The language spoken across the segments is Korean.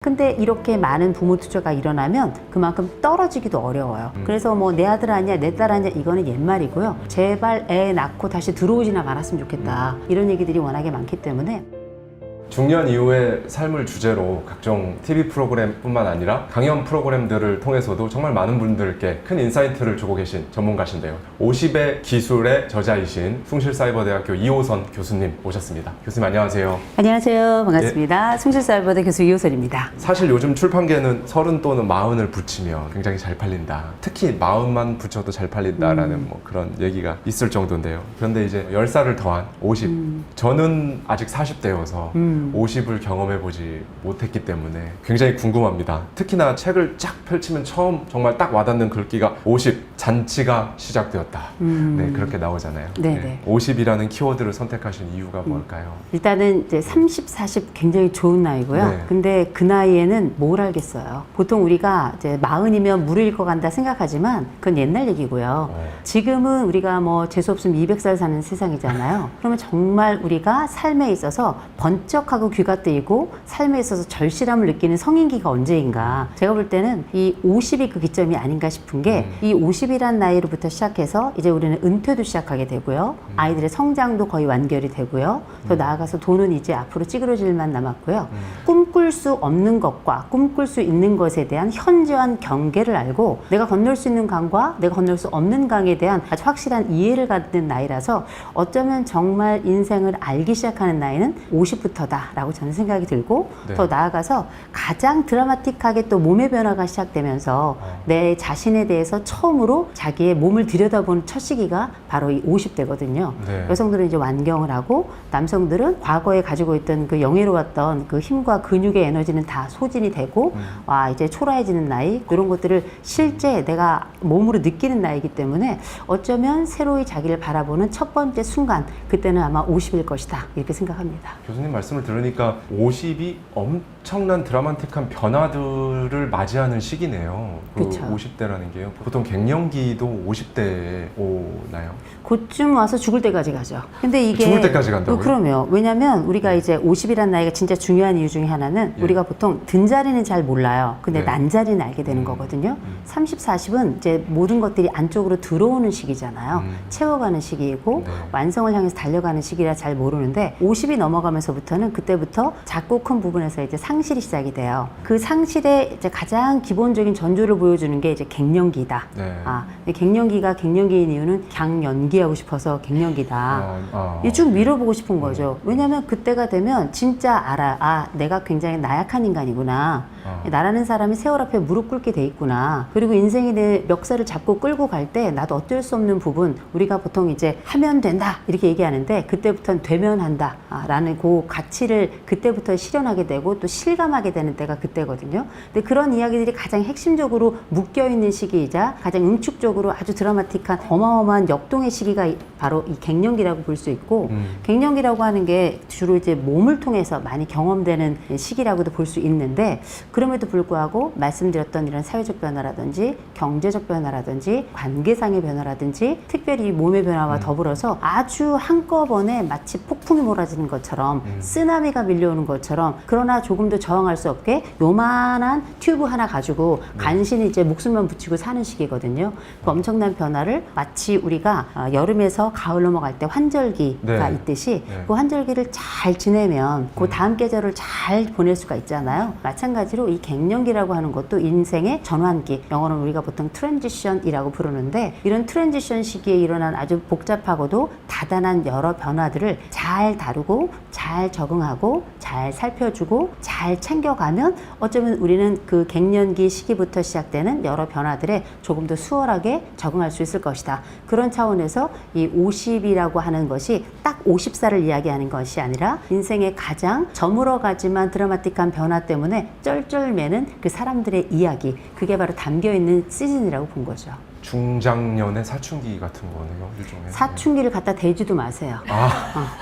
근데 이렇게 많은 부모 투자가 일어나면 그만큼 떨어지기도 어려워요. 그래서 뭐 내 아들 아니야 내 딸 아니야 이거는 옛말이고요. 제발 애 낳고 다시 들어오지나 말았으면 좋겠다. 이런 얘기들이 워낙에 많기 때문에 중년 이후의 삶을 주제로 각종 TV 프로그램뿐만 아니라 강연 프로그램들을 통해서도 정말 많은 분들께 큰 인사이트를 주고 계신 전문가신데요. 50의 기술의 저자이신 숭실사이버대학교 이호선 교수님 모셨습니다. 교수님 안녕하세요. 안녕하세요. 반갑습니다. 숭실사이버대 교수 이호선입니다. 사실 요즘 출판계는 30 또는 40을 붙이면 굉장히 잘 팔린다. 특히 40만 붙여도 잘 팔린다라는 뭐 그런 얘기가 있을 정도인데요. 그런데 이제 10살을 더한 50. 저는 아직 40대여서 50을 경험해보지 못했기 때문에 굉장히 궁금합니다. 특히나 책을 쫙 펼치면 처음 정말 딱 와닿는 글귀가 50, 잔치가 시작되었다. 네, 그렇게 나오잖아요. 네. 50이라는 키워드를 선택하신 이유가 뭘까요? 일단은 이제 30, 40 굉장히 좋은 나이고요. 네. 근데 그 나이에는 뭘 알겠어요. 보통 우리가 이제 40이면 무르 읽어간다 생각하지만 그건 옛날 얘기고요. 지금은 우리가 뭐 재수없으면 200살 사는 세상이잖아요. 그러면 정말 우리가 삶에 있어서 번쩍하고 귀가 뜨이고 삶에 있어서 절실함을 느끼는 성인기가 언제인가. 제가 볼 때는 이 50이 그 기점이 아닌가 싶은 게 이 50이란 나이로부터 시작해서 이제 우리는 은퇴도 시작하게 되고요. 아이들의 성장도 거의 완결이 되고요. 더 나아가서 돈은 이제 앞으로 찌그러질만 남았고요. 꿈꿀 수 없는 것과 꿈꿀 수 있는 것에 대한 현저한 경계를 알고 내가 건널 수 있는 강과 내가 건널 수 없는 강에 대한 아주 확실한 이해를 갖는 나이라서 어쩌면 정말 인생을 알기 시작하는 나이는 50부터다 라고 저는 생각이 들고 네. 더 나아가서 가장 드라마틱하게 또 몸의 변화가 시작되면서 내 자신에 대해서 처음으로 자기의 몸을 들여다보는 첫 시기가 바로 이 50대거든요. 네. 여성들은 이제 완경을 하고 남성들은 과거에 가지고 있던 그 영예로웠던 그 힘과 근육의 에너지는 다 소진이 되고 와 이제 초라해지는 나이 이런 것들을 실제 내가 몸으로 느끼는 나이기 때문에 어쩌면 새로이 자기를 바라보는 첫 번째 순간 그때는 아마 50일 것이다 이렇게 생각합니다. 교수님 말씀을 들으니까 50이 엄청난 드라마틱한 변화들을 맞이하는 시기네요. 그 그쵸. 50대라는 게요. 보통 갱년기도 50대에 오나요? 그쯤 와서 죽을 때까지 가죠. 근데 이게 죽을 때까지 간다고요? 그럼요. 왜냐면 우리가 이제 50이라는 나이가 진짜 중요한 이유 중에 하나는 예. 우리가 보통 든 자리는 잘 몰라요. 근데 네. 난 자리는 알게 되는 거거든요. 30, 40은 이제 모든 것들이 안쪽으로 들어오는 시기잖아요. 채워가는 시기이고 네. 완성을 향해서 달려가는 시기라 잘 모르는데 50이 넘어가면서부터는 그때부터 작고 큰 부분에서 이제 상실이 시작이 돼요. 그 상실의 이제 가장 기본적인 전조를 보여주는 게 이제 갱년기다. 네. 근데 갱년기가 갱년기인 이유는 강연기하고 싶어서 갱년기다. 이게 쭉 밀어보고 싶은 거죠. 왜냐면 그때가 되면 진짜 알아. 내가 굉장히 나약한 인간이구나. 나라는 사람이 세월 앞에 무릎 꿇게 돼 있구나. 그리고 인생이 내 멱살을 잡고 끌고 갈 때 나도 어쩔 수 없는 부분 우리가 보통 이제 하면 된다 이렇게 얘기하는데 그때부터는 되면 한다 라는 그 가치를 그때부터 실현하게 되고 또 실감하게 되는 때가 그때거든요. 근데 그런 이야기들이 가장 핵심적으로 묶여있는 시기이자 가장 응축적으로 아주 드라마틱한 어마어마한 역동의 시기가 바로 이 갱년기라고 볼 수 있고 갱년기라고 하는 게 주로 이제 몸을 통해서 많이 경험되는 시기라고도 볼 수 있는데 그럼에도 불구하고 말씀드렸던 이런 사회적 변화라든지 경제적 변화라든지 관계상의 변화라든지 특별히 몸의 변화와 더불어서 아주 한꺼번에 마치 폭풍이 몰아지는 것처럼 쓰나미가 밀려오는 것처럼 그러나 조금 더 저항할 수 없게 요만한 튜브 하나 가지고 간신히 이제 목숨만 붙이고 사는 시기거든요. 그 엄청난 변화를 마치 우리가 여름에서 가을 넘어갈 때 환절기가 네. 있듯이 네. 그 환절기를 잘 지내면 그 다음 계절을 잘 보낼 수가 있잖아요. 마찬가지로 이 갱년기라고 하는 것도 인생의 전환기, 영어로는 우리가 보통 트랜지션이라고 부르는데 이런 트랜지션 시기에 일어난 아주 복잡하고도 다단한 여러 변화들을 잘 다루고 잘 적응하고 잘 살펴주고 잘 챙겨가면 어쩌면 우리는 그 갱년기 시기부터 시작되는 여러 변화들에 조금 더 수월하게 적응할 수 있을 것이다. 그런 차원에서 이 50이라고 하는 것이 딱 50살을 이야기하는 것이 아니라 인생의 가장 저물어가지만 드라마틱한 변화 때문에 쩔쩔매는 그 사람들의 이야기 그게 바로 담겨있는 시즌이라고 본 거죠. 중장년의 사춘기 같은 거네요, 일종의. 사춘기를 갖다 대지도 마세요.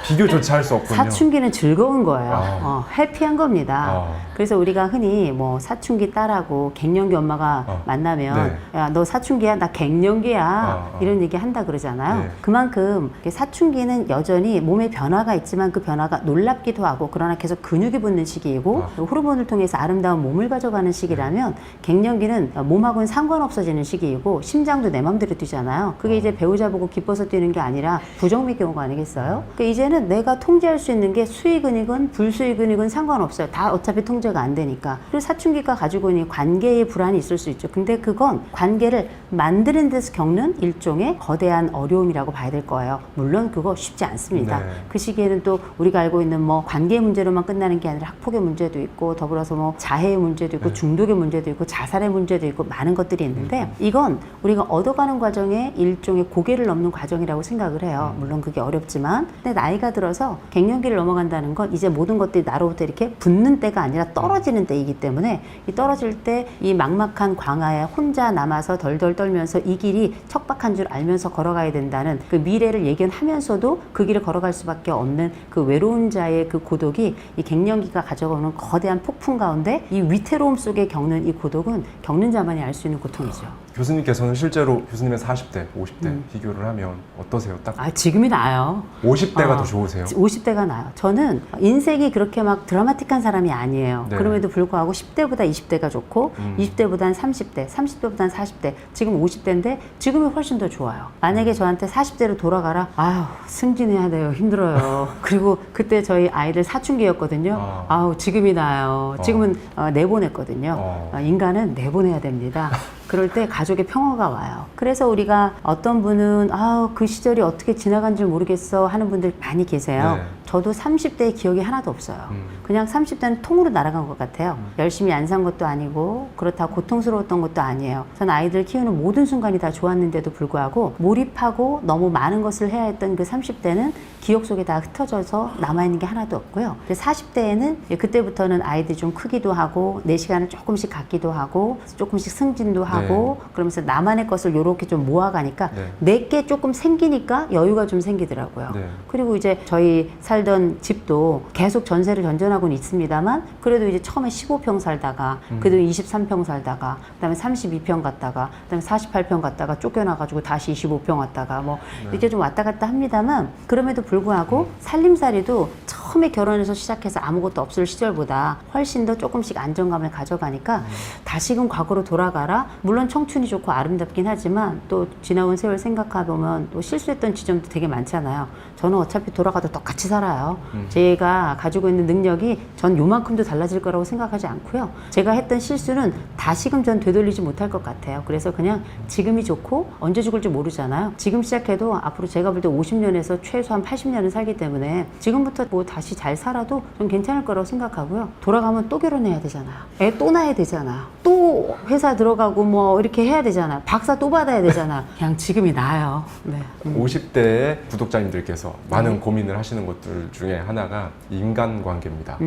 비교조차 할 수 없군요. 사춘기는 즐거운 거예요. 해피한 겁니다. 그래서 우리가 흔히 뭐 사춘기 딸하고 갱년기 엄마가 만나면 야, 너 사춘기야? 나 갱년기야. 이런 얘기 한다 그러잖아요. 네. 그만큼 사춘기는 여전히 몸에 변화가 있지만 그 변화가 놀랍기도 하고 그러나 계속 근육이 붙는 시기이고 호르몬을 통해서 아름다운 몸을 가져가는 시기라면 갱년기는 몸하고는 상관없어지는 시기이고 심장도 내 맘대로 뛰잖아요. 그게 이제 배우자 보고 기뻐서 뛰는 게 아니라 부정미 경우가 아니겠어요? 그러니까 이제는 내가 통제할 수 있는 게 수익은이건 불수익은이건 상관없어요. 다 어차피 통제가 안 되니까. 그리고 사춘기가 가지고 있는 관계의 불안이 있을 수 있죠. 근데 그건 관계를 만드는 데서 겪는 일종의 거대한 어려움이라고 봐야 될 거예요. 물론 그거 쉽지 않습니다. 네. 그 시기에는 또 우리가 알고 있는 뭐 관계 문제로만 끝나는 게 아니라 학폭의 문제도 있고 더불어서 뭐 자해의 문제도 있고 중독의 문제도 있고 자살의 문제도 있고 많은 것들이 있는데 이건 우리가 얻어가는 과정에 일종의 고개를 넘는 과정이라고 생각을 해요. 물론 그게 어렵지만 근데 나이가 들어서 갱년기를 넘어간다는 건 이제 모든 것들이 나로부터 이렇게 붙는 때가 아니라 떨어지는 때이기 때문에 이 떨어질 때 이 막막한 광야에 혼자 남아서 덜덜 떨면서 이 길이 척박한 줄 알면서 걸어가야 된다는 그 미래를 예견하면서도 그 길을 걸어갈 수밖에 없는 그 외로운 자의 그 고독이 이 갱년기가 가져오는 거대한 폭풍 가운데 이 위태로움 속에 겪는 이 고독은 겪는 자만이 알 수 있는 고통이죠. 교수님께서는 실제로 교수님의 40대, 50대 비교를 하면 어떠세요? 딱 지금이 나아요. 50대가 더 좋으세요? 50대가 나아요. 저는 인생이 그렇게 막 드라마틱한 사람이 아니에요. 네. 그럼에도 불구하고 10대보다 20대가 좋고 20대보다는 30대, 30대보다는 40대, 지금 50대인데 지금이 훨씬 더 좋아요. 만약에 저한테 40대로 돌아가라, 아유 승진해야 돼요. 힘들어요. 그리고 그때 저희 아이들 사춘기였거든요. 지금이 나아요. 지금은 내보냈거든요. 인간은 내보내야 됩니다. 그럴 때 가족의 평화가 와요. 그래서 우리가 어떤 분은 그 시절이 어떻게 지나간 줄 모르겠어 하는 분들 많이 계세요. 네. 저도 30대의 기억이 하나도 없어요. 그냥 30대는 통으로 날아간 것 같아요. 열심히 안 산 것도 아니고 그렇다고 고통스러웠던 것도 아니에요. 전 아이들 키우는 모든 순간이 다 좋았는데도 불구하고 몰입하고 너무 많은 것을 해야 했던 그 30대는 기억 속에 다 흩어져서 남아있는 게 하나도 없고요. 40대에는 그때부터는 아이들이 좀 크기도 하고 내 시간을 조금씩 갖기도 하고 조금씩 승진도 하고 그러면서 나만의 것을 요렇게 좀 모아가니까 내게 조금 생기니까 여유가 좀 생기더라고요. 그리고 이제 저희 살던 집도 계속 전세를 전전하고는 있습니다만 그래도 이제 처음에 15평 살다가 그래도 23평 살다가 그다음에 32평 갔다가 그다음에 48평 갔다가 쫓겨나가지고 다시 25평 왔다가 뭐 이렇게 좀 왔다 갔다 합니다만 그럼에도 불구하고 살림살이도 처음에 결혼해서 시작해서 아무것도 없을 시절보다 훨씬 더 조금씩 안정감을 가져가니까 다시금 과거로 돌아가라. 물론 청춘이 좋고 아름답긴 하지만 또 지나온 세월 생각해보면 또 실수했던 지점도 되게 많잖아요. 저는 어차피 돌아가도 똑같이 살아요. 제가 가지고 있는 능력이 전 요만큼도 달라질 거라고 생각하지 않고요. 제가 했던 실수는 다시금 전 되돌리지 못할 것 같아요. 그래서 그냥 지금이 좋고 언제 죽을지 모르잖아요. 지금 시작해도 앞으로 제가 볼 때 50년에서 최소한 80년은 살기 때문에 지금부터 뭐 다시 잘 살아도 좀 괜찮을 거라고 생각하고요. 돌아가면 또 결혼해야 되잖아요. 애 또 낳아야 되잖아요. 또 회사 들어가고 뭐 이렇게 해야 되잖아요. 박사 또 받아야 되잖아요. 그냥 지금이 나아요. 네. 50대의 구독자님들께서 많은 고민을 하시는 것들 중에 하나가 인간관계입니다.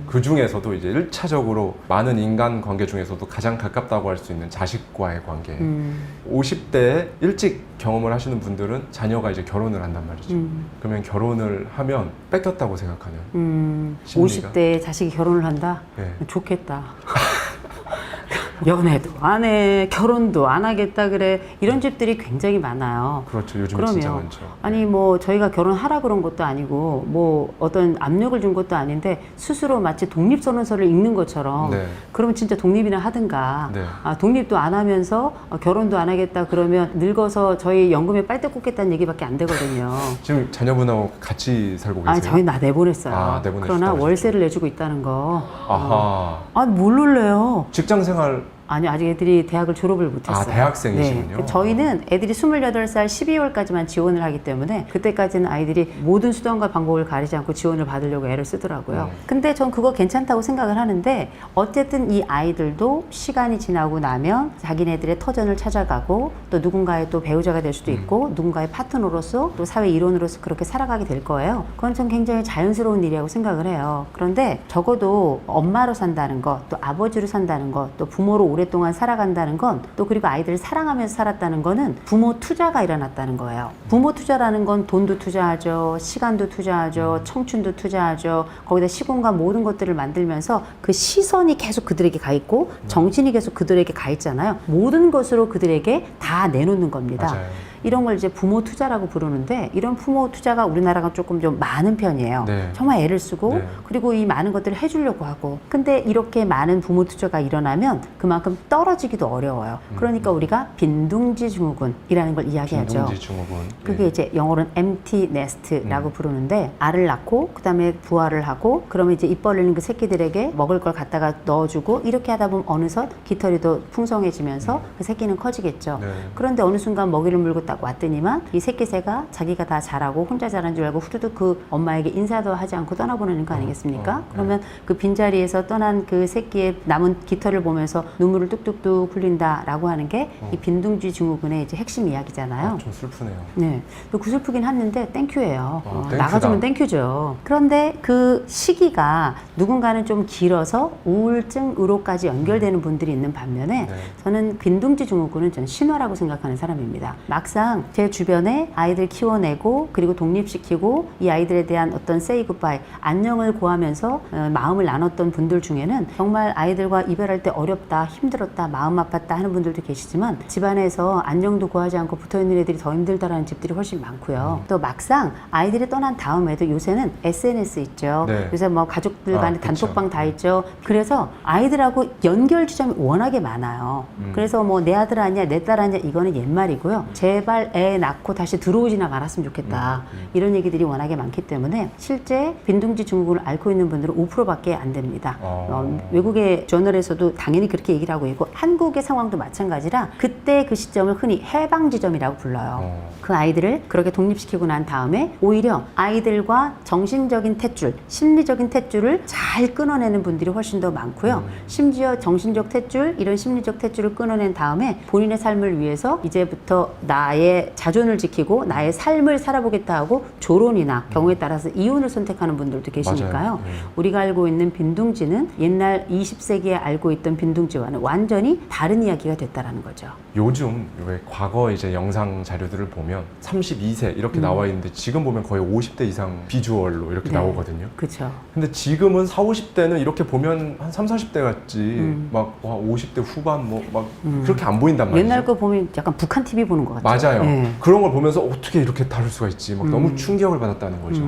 그 중에서도 이제 1차적으로 많은 인간관계 중에서도 가장 가깝다고 할 수 있는 자식과의 관계. 50대에 일찍 경험을 하시는 분들은 자녀가 이제 결혼을 한단 말이죠. 그러면 결혼을 하면 뺏겼다고 생각하는 심리가. 50대에 자식이 결혼을 한다? 네. 좋겠다. 연애도 안 해, 결혼도 안 하겠다 그래. 이런 집들이 굉장히 많아요. 그렇죠. 요즘 진짜 많죠. 아니 뭐 저희가 결혼하라 그런 것도 아니고 뭐 어떤 압력을 준 것도 아닌데 스스로 마치 독립선언서를 읽는 것처럼 그러면 진짜 독립이나 하든가 독립도 안 하면서 결혼도 안 하겠다 그러면 늙어서 저희 연금에 빨대 꽂겠다는 얘기밖에 안 되거든요. 지금 자녀분하고 같이 살고 계세요? 저희 다 내보냈어요. 내보냈다고 그러나 하셨죠. 월세를 내주고 있다는 거. 아하. 뭘 놀래요? 직장 생활. 아니 아직 애들이 대학을 졸업을 못했어요. 대학생이시군요. 네. 저희는 애들이 28살 12월까지만 지원을 하기 때문에 그때까지는 아이들이 모든 수단과 방법을 가리지 않고 지원을 받으려고 애를 쓰더라고요. 근데 전 그거 괜찮다고 생각을 하는데 어쨌든 이 아이들도 시간이 지나고 나면 자기네들의 터전을 찾아가고 또 누군가의 또 배우자가 될 수도 있고 누군가의 파트너로서 또 사회 일원으로서 그렇게 살아가게 될 거예요. 그건 전 굉장히 자연스러운 일이라고 생각을 해요. 그런데 적어도 엄마로 산다는 것, 또 아버지로 산다는 것, 또 부모로 오랫동안 살아간다는 건 또 그리고 아이들을 사랑하면서 살았다는 거는 부모 투자가 일어났다는 거예요. 부모 투자라는 건 돈도 투자하죠. 시간도 투자하죠. 청춘도 투자하죠. 거기다 시공과 모든 것들을 만들면서 그 시선이 계속 그들에게 가 있고 정신이 계속 그들에게 가 있잖아요. 모든 것으로 그들에게 다 내놓는 겁니다. 맞아요. 이런 걸 이제 부모 투자라고 부르는데 이런 부모 투자가 우리나라가 조금 좀 많은 편이에요. 네. 정말 애를 쓰고 네. 그리고 이 많은 것들을 해주려고 하고 근데 이렇게 많은 부모 투자가 일어나면 그만큼 떨어지기도 어려워요. 그러니까 우리가 빈둥지 증후군이라는 걸 이야기하죠. 빈둥지 증후군. 그게 이제 영어로는 empty nest라고 부르는데 알을 낳고 그다음에 부화를 하고 그러면 이제 입 벌리는 그 새끼들에게 먹을 걸 갖다가 넣어주고 이렇게 하다 보면 어느덧 깃털이 더 풍성해지면서 그 새끼는 커지겠죠. 네. 그런데 어느 순간 먹이를 물고 딱 왔더니만 이 새끼새가 자기가 다 잘하고 혼자 잘한 줄 알고 후두둑 그 엄마에게 인사도 하지 않고 떠나보내는 거 아니겠습니까? 그러면 그 빈자리에서 떠난 그 새끼의 남은 깃털을 보면서 눈물을 뚝뚝뚝 흘린다라고 하는 게 이 빈둥지 증후군의 이제 핵심 이야기잖아요. 좀 슬프네요. 네, 또 구슬프긴 했는데 땡큐예요. 땡큐다. 나가주면 땡큐죠. 그런데 그 시기가 누군가는 좀 길어서 우울증으로까지 연결되는 분들이 있는 반면에 네. 저는 빈둥지 증후군은 저는 신화라고 생각하는 사람입니다. 막상 제 주변에 아이들 키워내고 그리고 독립시키고 이 아이들에 대한 어떤 say goodbye, 안녕을 고하면서 마음을 나눴던 분들 중에는 정말 아이들과 이별할 때 어렵다, 힘들었다, 마음 아팠다 하는 분들도 계시지만 집안에서 안녕도 구하지 않고 붙어있는 애들이 더 힘들다라는 집들이 훨씬 많고요. 또 막상 아이들이 떠난 다음에도 요새는 SNS 있죠. 네. 요새 뭐 가족들 간에 그쵸. 단톡방 다 있죠. 그래서 아이들하고 연결 지점이 워낙에 많아요. 그래서 뭐 내 아들 아니야, 내 딸 아니야 이거는 옛말이고요. 제발 애 낳고 다시 들어오지나 말았으면 좋겠다. 이런 얘기들이 워낙에 많기 때문에 실제 빈둥지 증후군을 앓고 있는 분들은 5%밖에 안 됩니다. 외국의 저널에서도 당연히 그렇게 얘기를 하고 있고 한국의 상황도 마찬가지라 그때 그 시점을 흔히 해방 지점이라고 불러요. 그 아이들을 그렇게 독립시키고 난 다음에 오히려 아이들과 정신적인 탯줄, 심리적인 탯줄을 잘 끊어내는 분들이 훨씬 더 많고요. 심지어 정신적 탯줄, 이런 심리적 탯줄을 끊어낸 다음에 본인의 삶을 위해서 이제부터 나의 자존을 지키고 나의 삶을 살아보겠다 하고 조론이나 경우에 따라서 이혼을 선택하는 분들도 계시니까요. 우리가 알고 있는 빈둥지는 옛날 20세기에 알고 있던 빈둥지와는 완전히 다른 이야기가 됐다라는 거죠. 요즘 왜 과거 이제 영상 자료들을 보면 32세 이렇게 나와 있는데 지금 보면 거의 50대 이상 비주얼로 이렇게 네. 나오거든요. 그렇죠. 근데 지금은 40, 50대는 이렇게 보면 한 3, 40대 같지 막 와, 50대 후반 뭐 막 그렇게 안 보인단 말이죠. 옛날 거 보면 약간 북한 TV 보는 것 같아요. 맞아요. 네. 그런 걸 보면서 어떻게 이렇게 다룰 수가 있지? 막 너무 충격을 받았다는 거죠.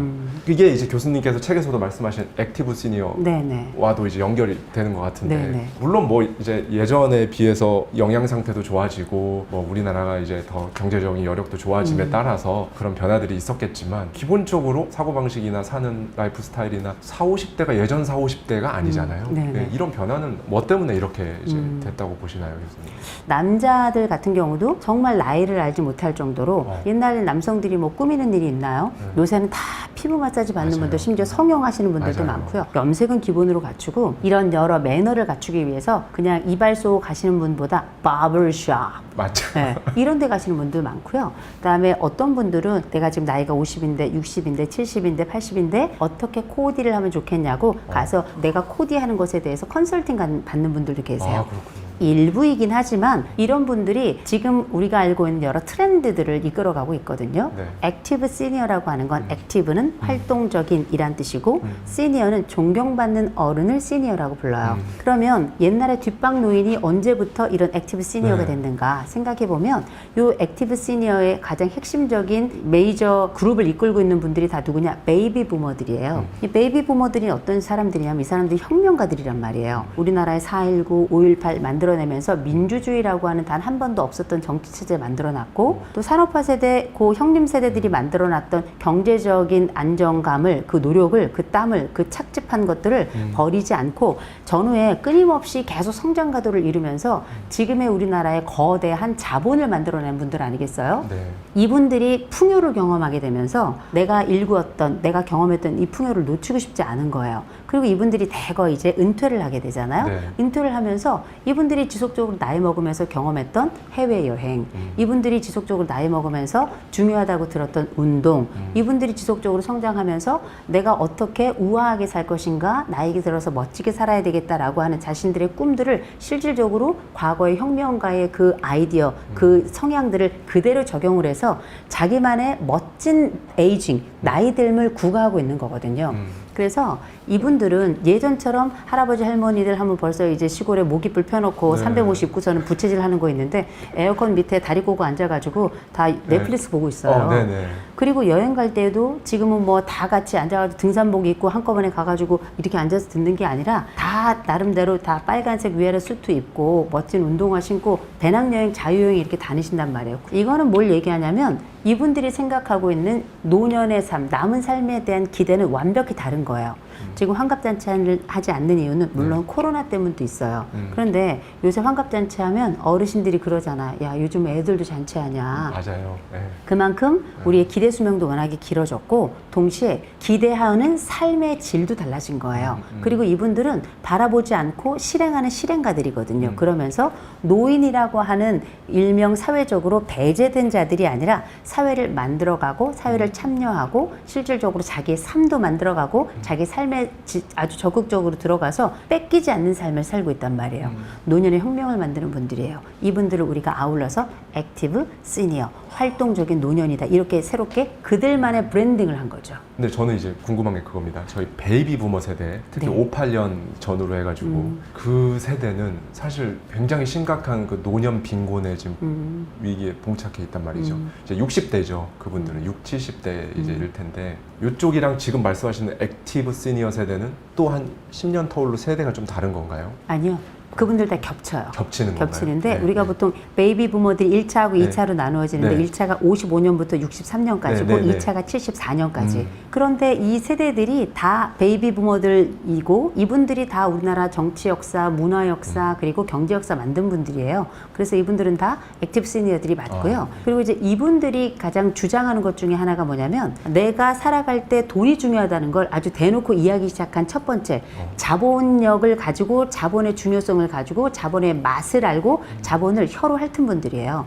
그게 이제 교수님께서 책에서도 말씀하신 액티브 시니어와도 네네. 이제 연결이 되는 것 같은데 네네. 물론 뭐 이제 예전에 비해서 영양 상태도 좋아지고 뭐 우리나라가 이제 더 경제적인 여력도 좋아짐에 따라서 그런 변화들이 있었겠지만 기본적으로 사고방식이나 사는 라이프 스타일이나 40, 50대가 예전 40, 50대가 아니잖아요. 네네. 네, 이런 변화는 뭐 때문에 이렇게 이제 됐다고 보시나요, 교수님? 남자들 같은 경우도 정말 나이를 알지 못할 정도로 옛날에 남성들이 뭐 꾸미는 일이 있나요? 요새는 다 피부 마사지 받는 맞아요. 분들, 심지어 성형하시는 분들도 맞아요. 많고요. 염색은 기본으로 갖추고 이런 여러 매너를 갖추기 위해서 그냥 이발소 가시는 분보다 바버샵 맞죠. 네, 이런 데 가시는 분들 많고요. 그다음에 어떤 분들은 내가 지금 나이가 50인데 60인데 70인데 80인데 어떻게 코디를 하면 좋겠냐고 가서 내가 코디하는 것에 대해서 컨설팅 받는 분들도 계세요. 아, 그렇군요. 일부이긴 하지만 이런 분들이 지금 우리가 알고 있는 여러 트렌드들을 이끌어가고 있거든요. 네. 액티브 시니어라고 하는 건 액티브는 활동적인 이란 뜻이고 시니어는 존경받는 어른을 시니어라고 불러요. 그러면 옛날에 뒷방 노인이 언제부터 이런 액티브 시니어가 네. 됐는가 생각해보면 요 액티브 시니어의 가장 핵심적인 메이저 그룹을 이끌고 있는 분들이 다 누구냐? 베이비 부머들이에요. 이 베이비 부머들이 어떤 사람들이냐면 이 사람들이 혁명가들이란 말이에요. 우리나라의 4.19, 5.18 만들어내면서 민주주의라고 하는 단 한 번도 없었던 정치체제 만들어놨고 또 산업화 세대, 고 형님 세대들이 만들어놨던 경제적인 안정감을 그 노력을 그 땀을 그 착즙한 것들을 버리지 않고 전후에 끊임없이 계속 성장 가도를 이루면서 지금의 우리나라의 거대한 자본을 만들어낸 분들 아니겠어요? 네. 이분들이 풍요를 경험하게 되면서 내가 일구었던 내가 경험했던 이 풍요를 놓치고 싶지 않은 거예요. 그리고 이분들이 대거 이제 은퇴를 하게 되잖아요. 네. 은퇴를 하면서 이분들이 이분들이 지속적으로 나이 먹으면서 경험했던 해외여행, 이분들이 지속적으로 나이 먹으면서 중요하다고 들었던 운동, 이분들이 지속적으로 성장하면서 내가 어떻게 우아하게 살 것인가, 나이가 들어서 멋지게 살아야 되겠다라고 하는 자신들의 꿈들을 실질적으로 과거의 혁명가의 그 아이디어, 그 성향들을 그대로 적용을 해서 자기만의 멋진 에이징, 나이 듦을 구가하고 있는 거거든요. 그래서 이분들은 예전처럼 할아버지 할머니들 하면 벌써 이제 시골에 모깃불 펴놓고 네. 359선은 부채질 하는 거 있는데 에어컨 밑에 다리 꼬고 앉아가지고 다 넷플릭스 보고 있어요. 네네. 그리고 여행 갈 때도 지금은 뭐 다 같이 앉아가지고 등산복 입고 한꺼번에 가가지고 이렇게 앉아서 듣는 게 아니라 다 나름대로 다 빨간색 위아래 수트 입고 멋진 운동화 신고 배낭여행 자유여행 이렇게 다니신단 말이에요. 이거는 뭘 얘기하냐면 이분들이 생각하고 있는 노년의 삶, 남은 삶에 대한 기대는 완벽히 다른 거예요. 지금 환갑잔치를 하지 않는 이유는 물론 코로나 때문도 있어요. 그런데 요새 환갑잔치 하면 어르신들이 그러잖아. 야, 요즘 애들도 잔치하냐. 맞아요. 네. 그만큼 우리의 기대 수명도 워낙에 길어졌고 동시에 기대하는 삶의 질도 달라진 거예요. 그리고 이분들은 바라보지 않고 실행하는 실행가들이거든요. 그러면서 노인이라고 하는 일명 사회적으로 배제된 자들이 아니라 사회를 만들어가고 사회를 참여하고 실질적으로 자기의 삶도 만들어가고 자기 삶에 아주 적극적으로 들어가서 뺏기지 않는 삶을 살고 있단 말이에요. 노년의 혁명을 만드는 분들이에요. 이분들을 우리가 아울러서 액티브 시니어, 활동적인 노년이다. 이렇게 새롭게 그들만의 브랜딩을 한 거죠. 근데 저는 이제 궁금한 게 그겁니다. 저희 베이비 부머 세대, 특히 네. 58년 전후로 해가지고 그 세대는 사실 굉장히 심각한 그 노년 빈곤의 지금 위기에 봉착해 있단 말이죠. 이제 60대죠. 그분들은 60, 70대 이제 일 텐데 이쪽이랑 지금 말씀하시는 액티브 시니어 세대는 또 한 10년 터울로 세대가 좀 다른 건가요? 아니요. 그분들 다 겹쳐요. 겹치는 건가요? 겹치는데 네, 우리가 네. 보통 베이비 부모들이 1차하고 네. 2차로 나누어지는데 네. 1차가 55년부터 63년까지고 네, 네, 네. 2차가 74년까지. 그런데 이 세대들이 다 베이비 부모들이고 이분들이 다 우리나라 정치 역사, 문화 역사 그리고 경제 역사 만든 분들이에요. 그래서 이분들은 다 액티브 시니어들이 맞고요. 그리고 이제 이분들이 가장 주장하는 것 중에 하나가 뭐냐면 내가 살아갈 때 돈이 중요하다는 걸 아주 대놓고 이야기 시작한 첫 번째 자본력을 가지고 자본의 중요성을 가지고 자본의 맛을 알고 자본을 혀로 핥은 분들이에요.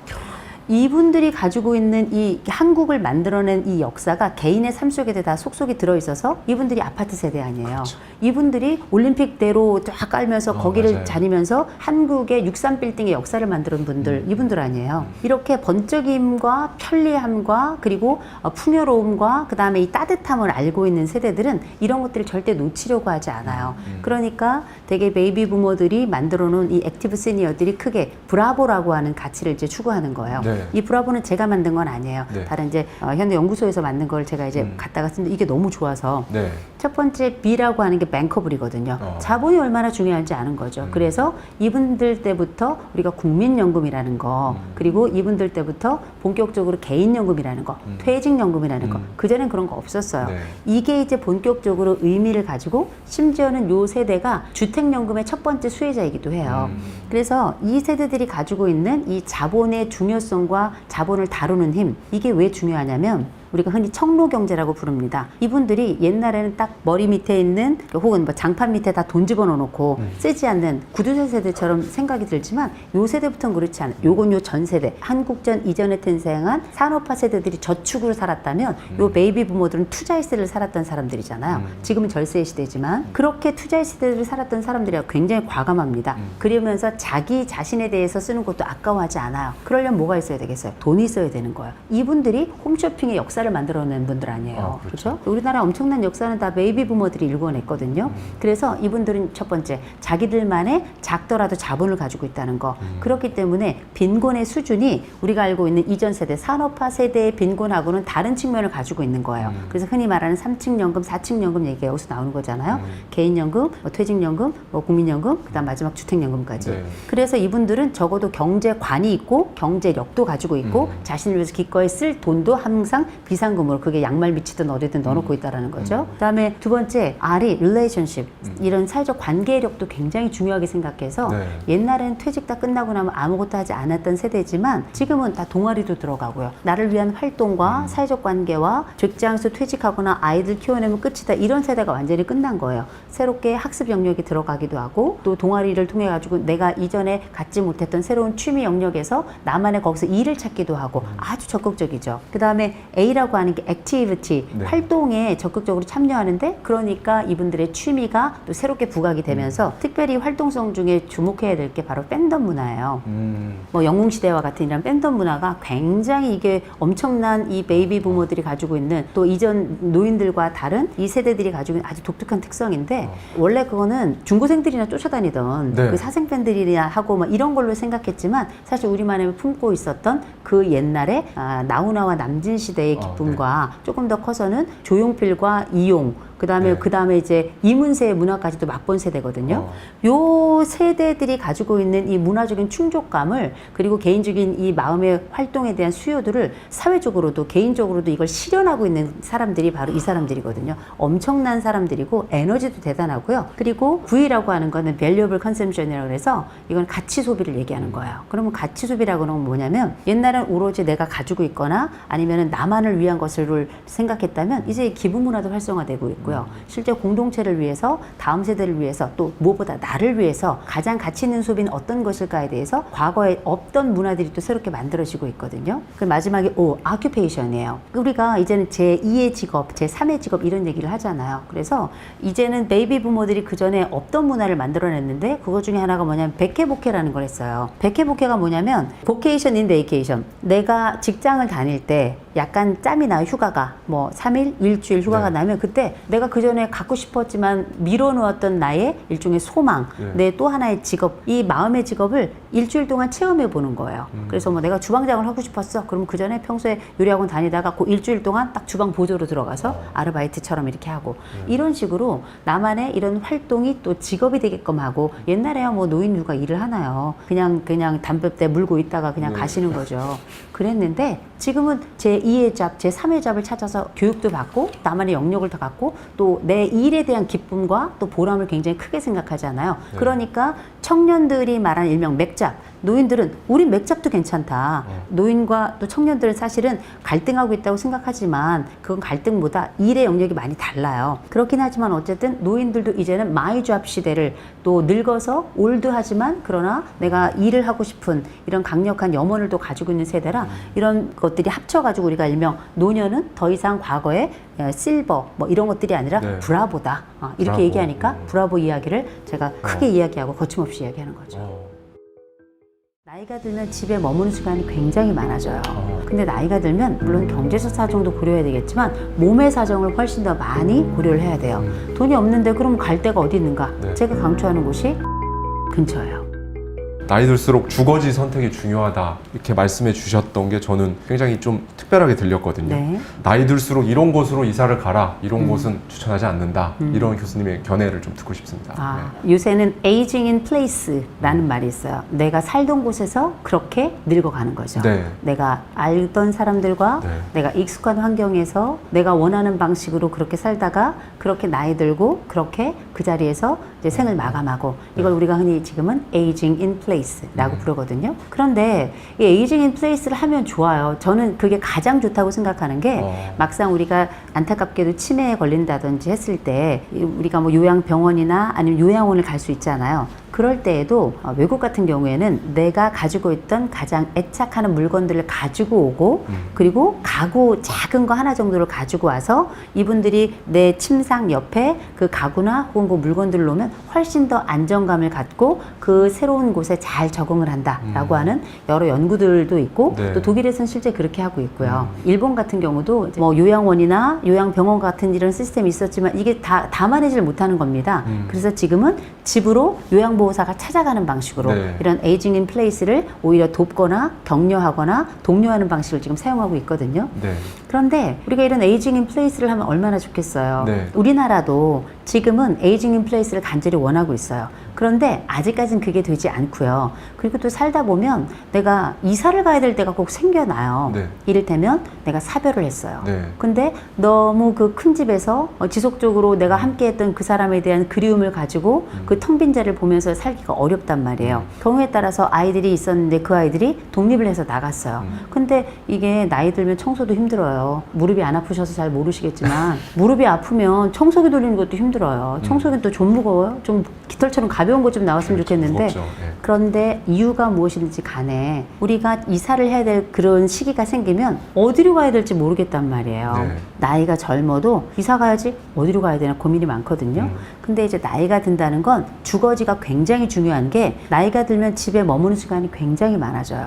이분들이 가지고 있는 이 한국을 만들어낸 이 역사가 개인의 삶 속에 다 속속이 들어있어서 이분들이 아파트 세대 아니에요. 그렇죠. 이분들이 올림픽대로 쫙 깔면서 거기를 맞아요. 다니면서 한국의 63빌딩의 역사를 만든 분들, 이분들 아니에요. 이렇게 번쩍임과 편리함과 그리고 풍요로움과 그 다음에 이 따뜻함을 알고 있는 세대들은 이런 것들을 절대 놓치려고 하지 않아요. 그러니까 되게 베이비 부모들이 만들어 놓은 이 액티브 시니어들이 크게 브라보라고 하는 가치를 이제 추구하는 거예요. 네. 이 브라보는 제가 만든 건 아니에요. 네. 다른 이제 현대 연구소에서 만든 걸 제가 이제 갖다가 쓰는데 이게 너무 좋아서 네. 첫 번째 B라고 하는 게 뱅커블이거든요. 자본이 얼마나 중요한지 아는 거죠. 그래서 이분들 때부터 우리가 국민연금이라는 거 그리고 이분들 때부터 본격적으로 개인연금이라는 거 퇴직연금이라는 거 그전엔 그런 거 없었어요. 네. 이게 이제 본격적으로 의미를 가지고 심지어는 요 세대가 주택연금의 첫 번째 수혜자이기도 해요. 그래서 이 세대들이 가지고 있는 이 자본의 중요성과 자본을 다루는 힘 이게 왜 중요하냐면 우리가 흔히 청로경제라고 부릅니다. 이분들이 옛날에는 딱 머리 밑에 있는 혹은 뭐 장판 밑에 다 돈 집어넣어놓고 쓰지 않는 구두쇠 세대처럼 생각이 들지만 요 세대부터는 그렇지 않아요. 요건 요 전 세대 한국전 이전에 탄생한 산업화 세대들이 저축으로 살았다면 요 베이비 부모들은 투자의 시대를 살았던 사람들이잖아요. 지금은 절세의 시대지만 그렇게 투자의 시대를 살았던 사람들이 굉장히 과감합니다. 그러면서 자기 자신에 대해서 쓰는 것도 아까워하지 않아요. 그러려면 뭐가 있어야 되겠어요? 돈이 있어야 되는 거예요. 이분들이 홈쇼핑의 역사를 만들어낸 분들 아니에요. 그렇죠? 우리나라 엄청난 역사는 다 베이비 부모들이 일궈냈거든요. 그래서 이분들은 첫 번째 자기들만의 작더라도 자본을 가지고 있다는 거. 그렇기 때문에 빈곤의 수준이 우리가 알고 있는 이전 세대 산업화 세대의 빈곤하고는 다른 측면을 가지고 있는 거예요. 그래서 흔히 말하는 3층 연금, 4층 연금 얘기가 여기서 나오는 거잖아요. 개인연금, 뭐 퇴직연금, 뭐 국민연금, 그다음 마지막 주택연금까지. 네. 그래서 이분들은 적어도 경제관이 있고 경제력도 가지고 있고 자신을 위해서 기꺼이 쓸 돈도 항상 비상금으로 그게 양말 밑이든 어디든 넣어놓고 있다라는 거죠. 그다음에 두 번째 R이 relationship 이런 사회적 관계력도 굉장히 중요하게 생각해서 네. 옛날엔 퇴직 다 끝나고 나면 아무것도 하지 않았던 세대지만 지금은 다 동아리도 들어가고요. 나를 위한 활동과 사회적 관계와 직장에서 퇴직하거나 아이들 키워내면 끝이다 이런 세대가 완전히 끝난 거예요. 새롭게 학습 영역이 들어가기도 하고 또 동아리를 통해 가지고 내가 이전에 갖지 못했던 새로운 취미 영역에서 나만의 거기서 일을 찾기도 하고 아주 적극적이죠. 그 다음에 A라고 하는 게 액티비티 네. 활동에 적극적으로 참여하는데 그러니까 이분들의 취미가 또 새롭게 부각이 되면서 특별히 활동성 중에 주목해야 될 게 바로 팬덤 문화예요. 뭐 영웅시대와 같은 이런 팬덤 문화가 굉장히 이게 엄청난 이 베이비 부모들이 가지고 있는 또 이전 노인들과 다른 이 세대들이 가지고 있는 아주 독특한 특성인데 원래 그거는 중고생들이나 쫓아다니던 네. 그 사생팬들이나 하고 뭐 이런 걸로 생각했지만 사실 우리만의 품고 있었던 그 옛날에 나훈아와 남진 시대의 기쁨과 조금 더 커서는 조용필과 이용 그다음에 이제 이문세의 문화까지도 맛본 세대거든요. 요 세대들이 가지고 있는 이 문화적인 충족감을 그리고 개인적인 이 마음의 활동에 대한 수요들을 사회적으로도 개인적으로도 이걸 실현하고 있는 사람들이 바로 이 사람들이거든요. 엄청난 사람들이고 에너지도 대단하고요. 그리고 V라고 하는 거는 valuable consumption이라고 해서 이건 가치 소비를 얘기하는 거예요. 그러면 가치 소비라고 하는 건 뭐냐면 옛날엔 오로지 내가 가지고 있거나 아니면 나만을 위한 것을 생각했다면 이제 기부 문화도 활성화되고 있고 실제 공동체를 위해서 다음 세대를 위해서 또 무엇보다 나를 위해서 가장 가치 있는 소비는 어떤 것일까에 대해서 과거에 없던 문화들이 또 새롭게 만들어지고 있거든요. 그 마지막에 O, occupation이에요. 우리가 이제는 제2의 직업, 제3의 직업 이런 얘기를 하잖아요. 그래서 이제는 베이비 부모들이 그 전에 없던 문화를 만들어냈는데 그것 중에 하나가 뭐냐면 백해복해라는 걸 했어요. 백해복해가 뭐냐면 vocation in vacation. 내가 직장을 다닐 때 약간 짬이 나요. 휴가가 뭐 3일, 일주일 휴가가 나면 그때 내가 그 전에 갖고 싶었지만 미뤄놓았던 나의 일종의 소망, 내 또 하나의 직업, 이 마음의 직업을 일주일 동안 체험해 보는 거예요. 그래서 뭐 내가 주방장을 하고 싶었어. 그럼 그 전에 평소에 요리학원 다니다가 그 일주일 동안 딱 주방 보조로 들어가서 아르바이트처럼 이렇게 하고 이런 식으로 나만의 이런 활동이 또 직업이 되게끔 하고 옛날에야 뭐 노인 누가 일을 하나요? 그냥 담배대 물고 있다가 그냥 가시는 거죠. 그랬는데 지금은 제2의 잡, 제3의 잡을 찾아서 교육도 받고 나만의 영역을 더 갖고 또 내 일에 대한 기쁨과 또 보람을 굉장히 크게 생각하잖아요. 그러니까 청년들이 말하는 일명 맥잡, 노인들은 우린 맥잡도 괜찮다. 노인과 또 청년들은 사실은 갈등하고 있다고 생각하지만 그건 갈등보다 일의 영역이 많이 달라요. 그렇긴 하지만 어쨌든 노인들도 이제는 마이 잡 시대를 또 늙어서 올드하지만 그러나 내가 일을 하고 싶은 이런 강력한 염원을 또 가지고 있는 세대라 이런 것들이 합쳐가지고 우리가 일명 노년은 더 이상 과거의 실버 뭐 이런 것들이 아니라 브라보다 이렇게 브라보. 얘기하니까 브라보 이야기를 제가 크게 이야기하고 거침없이 이야기하는 거죠. 나이가 들면 집에 머무는 시간이 굉장히 많아져요. 근데 나이가 들면 물론 경제적 사정도 고려해야 되겠지만 몸의 사정을 훨씬 더 많이 고려를 해야 돼요. 돈이 없는데 그럼 갈 데가 어디 있는가? 제가 강추하는 곳이 근처예요. 나이 들수록 주거지 선택이 중요하다 이렇게 말씀해 주셨던 게 저는 굉장히 좀 특별하게 들렸거든요. 네. 나이 들수록 이런 곳으로 이사를 가라, 이런 곳은 추천하지 않는다, 이런 교수님의 견해를 좀 듣고 싶습니다. 요새는 aging in place라는 말이 있어요. 내가 살던 곳에서 그렇게 늙어가는 거죠. 내가 알던 사람들과 내가 익숙한 환경에서 내가 원하는 방식으로 그렇게 살다가 그렇게 나이 들고 그렇게 그 자리에서 이제 생을 마감하고 이걸 우리가 흔히 지금은 aging in place라고 부르거든요. 그런데 이 aging in place를 하면 좋아요. 저는 그게 가장 좋다고 생각하는 게 막상 우리가 안타깝게도 치매에 걸린다든지 했을 때 우리가 뭐 요양병원이나 아니면 요양원을 갈 수 있잖아요. 그럴 때에도 외국 같은 경우에는 내가 가지고 있던 가장 애착하는 물건들을 가지고 오고 그리고 가구 작은 거 하나 정도를 가지고 와서 이분들이 내 침상 옆에 그 가구나 혹은 그 물건들을 놓으면 훨씬 더 안정감을 갖고 그 새로운 곳에 잘 적응을 한다라고 하는 여러 연구들도 있고 또 독일에서는 실제 그렇게 하고 있고요. 일본 같은 경우도 뭐 요양원이나 요양병원 같은 이런 시스템이 있었지만 이게 다 담아내질 못하는 겁니다. 그래서 지금은 집으로 요양보호사가 찾아가는 방식으로 이런 에이징 인 플레이스를 오히려 돕거나 격려하거나 독려하는 방식을 지금 사용하고 있거든요. 그런데 우리가 이런 에이징 인 플레이스를 하면 얼마나 좋겠어요. 우리나라도 지금은 에이징 인 플레이스를 간절히 원하고 있어요. 그런데 아직까지는 그게 되지 않고요. 그리고 또 살다 보면 내가 이사를 가야 될 때가 꼭 생겨나요. 네. 이를테면 내가 사별을 했어요. 네. 근데 너무 그 큰 집에서 지속적으로 내가 함께했던 그 사람에 대한 그리움을 가지고 그 텅 빈 자리를 보면서 살기가 어렵단 말이에요. 경우에 따라서 아이들이 있었는데 그 아이들이 독립을 해서 나갔어요. 근데 이게 나이 들면 청소도 힘들어요. 무릎이 안 아프셔서 잘 모르시겠지만 무릎이 아프면 청소기 돌리는 것도 힘들어요. 청소기는 또 좀 무거워요. 좀 깃털처럼 가벼운 것 좀 나왔으면 좋겠는데 무겁죠. 네. 그런데 이유가 무엇이든지 간에 우리가 이사를 해야 될 그런 시기가 생기면 어디로 가야 될지 모르겠단 말이에요. 네. 나이가 젊어도 이사 가야지 어디로 가야 되나 고민이 많거든요. 근데 이제 나이가 든다는 건 주거지가 굉장히 중요한 게 나이가 들면 집에 머무는 시간이 굉장히 많아져요.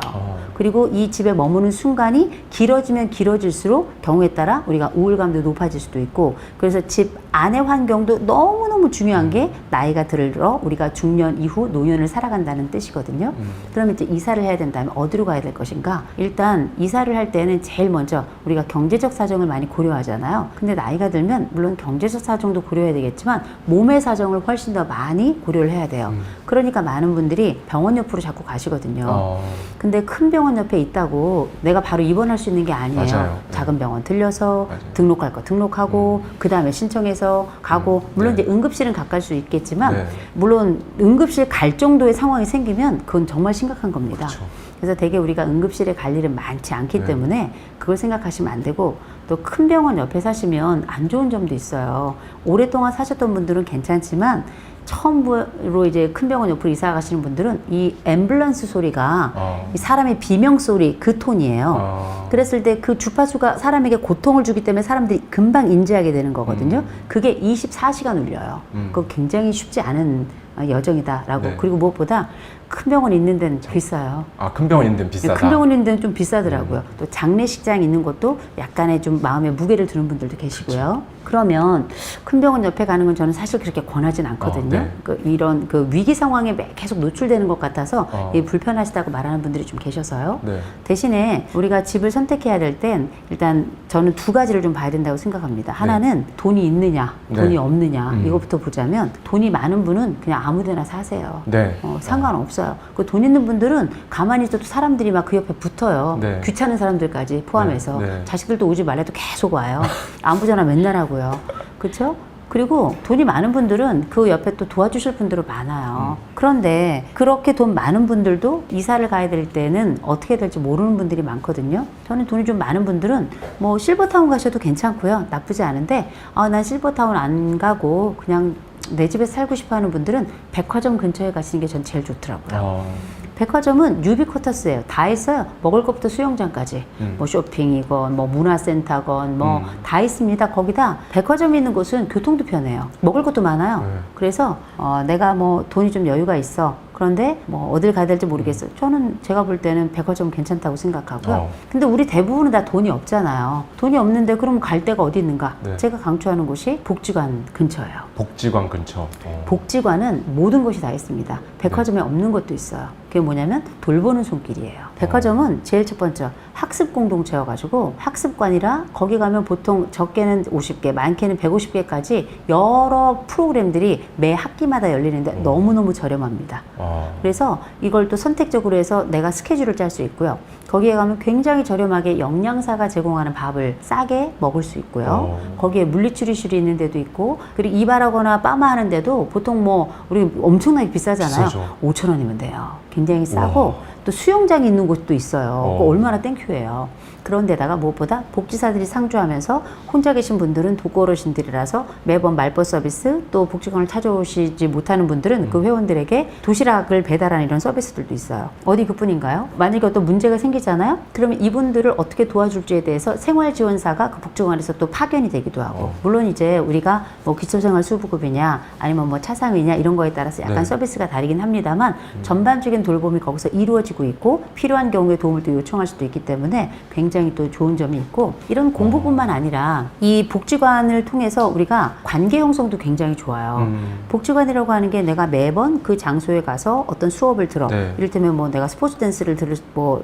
그리고 이 집에 머무는 순간이 길어지면 길어질수록 경우에 따라 우리가 우울감도 높아질 수도 있고 그래서 집 안의 환경도 너무너무 중요한 게 나이가 들어 우리가 중년 이후 노년을 살아간다는 뜻이거든요. 그러면 이제 이사를 해야 된다면 어디로 가야 될 것인가? 일단 이사를 할 때는 제일 먼저 우리가 경제적 사정을 많이 고려하잖아요. 근데 나이가 들면 물론 경제적 사정도 고려해야 되겠지만 몸의 사정을 훨씬 더 많이 고려를 해야 돼요. 그러니까 많은 분들이 병원 옆으로 자꾸 가시거든요. 근데 큰 병원 옆에 있다고 내가 바로 입원할 수 있는 게 아니에요. 맞아요. 작은 병원 들려서 맞아요. 등록할 거 등록하고 그 다음에 신청해서 가고 물론 네. 이제 응급실은 가까울 수 있겠지만 네. 물론 응급실 갈 정도의 상황이 생기면 그건 정말 심각한 겁니다. 그렇죠. 그래서 되게 우리가 응급실에 갈 일은 많지 않기 네. 때문에 그걸 생각하시면 안 되고 또 큰 병원 옆에 사시면 안 좋은 점도 있어요. 오랫동안 사셨던 분들은 괜찮지만 처음으로 이제 큰 병원 옆으로 이사 가시는 분들은 이 앰뷸런스 소리가 이 사람의 비명 소리 그 톤이에요. 그랬을 때 그 주파수가 사람에게 고통을 주기 때문에 사람들이 금방 인지하게 되는 거거든요. 그게 24시간 울려요. 그거 굉장히 쉽지 않은 여정이다라고. 네. 그리고 무엇보다 큰 병원 있는 데는 비싸요. 아, 큰 병원 있는 데는 비싸다. 큰 병원 있는 데는 좀 비싸더라고요. 또 장례식장 있는 것도 약간의 좀 마음에 무게를 두는 분들도 계시고요. 그러면 큰 병원 옆에 가는 건 저는 사실 그렇게 권하진 않거든요. 네. 이런 그 위기 상황에 계속 노출되는 것 같아서 이 불편하시다고 말하는 분들이 좀 계셔서요. 네. 대신에 우리가 집을 선택해야 될 땐 일단 저는 두 가지를 좀 봐야 된다고 생각합니다. 하나는 돈이 있느냐, 돈이 네. 없느냐 이거부터 보자면 돈이 많은 분은 그냥 아무데나 사세요. 네. 상관없어요. 그 돈 있는 분들은 가만히 있어도 사람들이 막 그 옆에 붙어요. 네. 귀찮은 사람들까지 포함해서 네. 네. 자식들도 오지 말래도 계속 와요. 안부 전화 맨날 하고요. 그렇죠? 그리고 돈이 많은 분들은 그 옆에 또 도와주실 분들은 많아요. 그런데 그렇게 돈 많은 분들도 이사를 가야 될 때는 어떻게 될지 모르는 분들이 많거든요. 저는 돈이 좀 많은 분들은 뭐 실버타운 가셔도 괜찮고요. 나쁘지 않은데 난 실버타운 안 가고 그냥 내 집에 살고 싶어 하는 분들은 백화점 근처에 가시는 게 전 제일 좋더라고요. 백화점은 유비쿼터스예요. 다 있어요. 먹을 것부터 수영장까지. 뭐 쇼핑이건 뭐 문화센터건 뭐 다 있습니다. 거기다 백화점이 있는 곳은 교통도 편해요. 먹을 것도 많아요. 네. 그래서 내가 뭐 돈이 좀 여유가 있어. 그런데 뭐 어딜 가야 될지 모르겠어요. 저는 제가 볼 때는 백화점 괜찮다고 생각하고요. 근데 우리 대부분은 다 돈이 없잖아요. 돈이 없는데 그럼 갈 데가 어디 있는가? 네. 제가 강추하는 곳이 복지관 근처예요. 복지관 근처. 복지관은 모든 것이 다 있습니다. 백화점에 없는 것도 있어요. 그게 뭐냐면 돌보는 손길이에요. 백화점은 제일 첫 번째 학습 공동체여가지고 학습관이라 거기 가면 보통 적게는 50개, 많게는 150개까지 여러 프로그램들이 매 학기마다 열리는데 너무너무 저렴합니다. 그래서 이걸 또 선택적으로 해서 내가 스케줄을 짤 수 있고요. 거기에 가면 굉장히 저렴하게 영양사가 제공하는 밥을 싸게 먹을 수 있고요. 거기에 물리치료실이 있는 데도 있고, 그리고 이발하거나 빠마하는 데도 보통 뭐 우리 엄청나게 비싸잖아요. 비싸죠. 5,000원이면 돼요. 굉장히 싸고 또 수영장이 있는 곳도 있어요. 그거 얼마나 땡큐예요. 그런데다가 무엇보다 복지사들이 상주하면서 혼자 계신 분들은 독거어르신들이라서 매번 말벗 서비스 또 복지관을 찾아오시지 못하는 분들은 그 회원들에게 도시락을 배달하는 이런 서비스들도 있어요. 어디 그뿐인가요? 만약에 어떤 문제가 생기잖아요? 그러면 이분들을 어떻게 도와줄지에 대해서 생활지원사가 그 복지관에서 또 파견이 되기도 하고 물론 이제 우리가 뭐 기초생활 수부급이냐 아니면 뭐 차상위냐 이런 거에 따라서 약간 네. 서비스가 다르긴 합니다만 전반적인 적극적인 돌봄이 거기서 이루어지고 있고 필요한 경우에 도움을 또 요청할 수도 있기 때문에 굉장히 또 좋은 점이 있고 이런 공부뿐만 아니라 이 복지관을 통해서 우리가 관계 형성도 굉장히 좋아요. 복지관이라고 하는 게 내가 매번 그 장소에 가서 어떤 수업을 들어 네. 이를테면 뭐 내가 스포츠 댄스를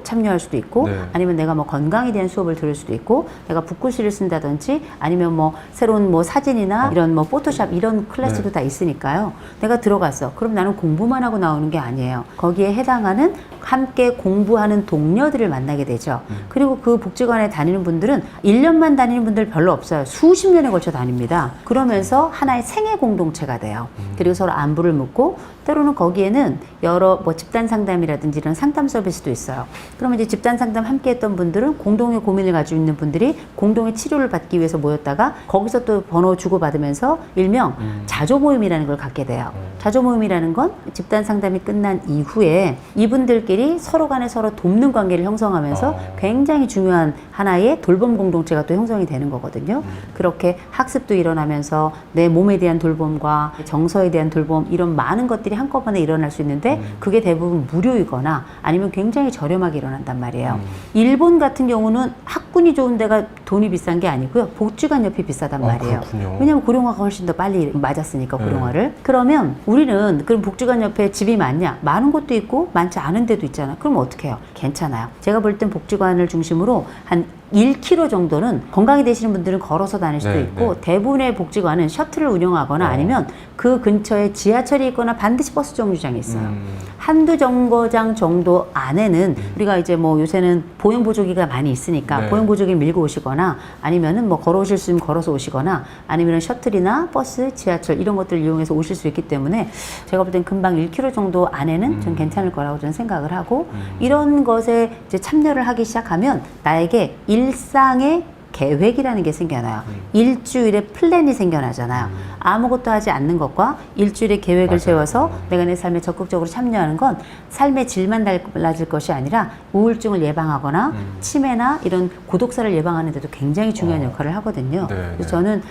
참여할 수도 있고 네. 아니면 내가 뭐 건강에 대한 수업을 들을 수도 있고 내가 붓글씨를 쓴다든지 아니면 뭐 새로운 뭐 사진이나 이런 뭐 포토샵 이런 클래스도 네. 다 있으니까요. 내가 들어갔어. 그럼 나는 공부만 하고 나오는 게 아니에요. 거기에 해당하는 함께 공부하는 동료들을 만나게 되죠. 그리고 그 복지관에 다니는 분들은 1년만 다니는 분들 별로 없어요. 수십 년에 걸쳐 다닙니다. 그러면서 하나의 생애 공동체가 돼요. 그리고 서로 안부를 묻고 때로는 거기에는 여러 뭐 집단 상담이라든지 이런 상담 서비스도 있어요. 그러면 이제 집단 상담 함께 했던 분들은 공동의 고민을 가지고 있는 분들이 공동의 치료를 받기 위해서 모였다가 거기서 또 번호 주고받으면서 일명 자조 모임이라는 걸 갖게 돼요. 자조 모임이라는 건 집단 상담이 끝난 이후에 이분들끼리 서로 간에 서로 돕는 관계를 형성하면서 굉장히 중요한 하나의 돌봄 공동체가 또 형성이 되는 거거든요. 그렇게 학습도 일어나면서 내 몸에 대한 돌봄과 정서에 대한 돌봄 이런 많은 것들이 한꺼번에 일어날 수 있는데 그게 대부분 무료이거나 아니면 굉장히 저렴하게 일어난단 말이에요. 일본 같은 경우는 학군이 좋은 데가 돈이 비싼 게 아니고요. 복지관 옆이 비싸단 말이에요. 그렇군요. 왜냐하면 고령화가 훨씬 더 빨리 맞았으니까 고령화를. 그러면 우리는 그럼 복지관 옆에 집이 많냐? 많은 곳도 있고 많지 않은 데도 있잖아. 그럼 어떻게 해요? 괜찮아요. 제가 볼 땐 복지관을 중심으로 한 1km 정도는 건강이 되시는 분들은 걸어서 다닐 수도 네, 있고 네. 대부분의 복지관은 셔틀을 운영하거나 아니면 그 근처에 지하철이 있거나 반드시 버스 정류장이 있어요. 한두 정거장 정도 안에는 우리가 이제 뭐 요새는 보행보조기가 많이 있으니까 네. 보행보조기를 밀고 오시거나 아니면은 뭐 걸어오실 수 있으면 걸어서 오시거나 아니면 셔틀이나 버스, 지하철 이런 것들을 이용해서 오실 수 있기 때문에 제가 볼 땐 금방 1km 정도 안에는 좀 괜찮을 거라고 저는 생각을 하고 이런 것에 이제 참여를 하기 시작하면 나에게 일상의 계획이라는 게 생겨나요. 일주일의 플랜이 생겨나잖아요. 아무것도 하지 않는 것과 일주일의 계획을 맞아요. 세워서 내가 내 삶에 적극적으로 참여하는 건 삶의 질만 달라질 것이 아니라 우울증을 예방하거나 치매나 이런 고독사를 예방하는 데도 굉장히 중요한 역할을 하거든요. 네, 그래서 네. 저는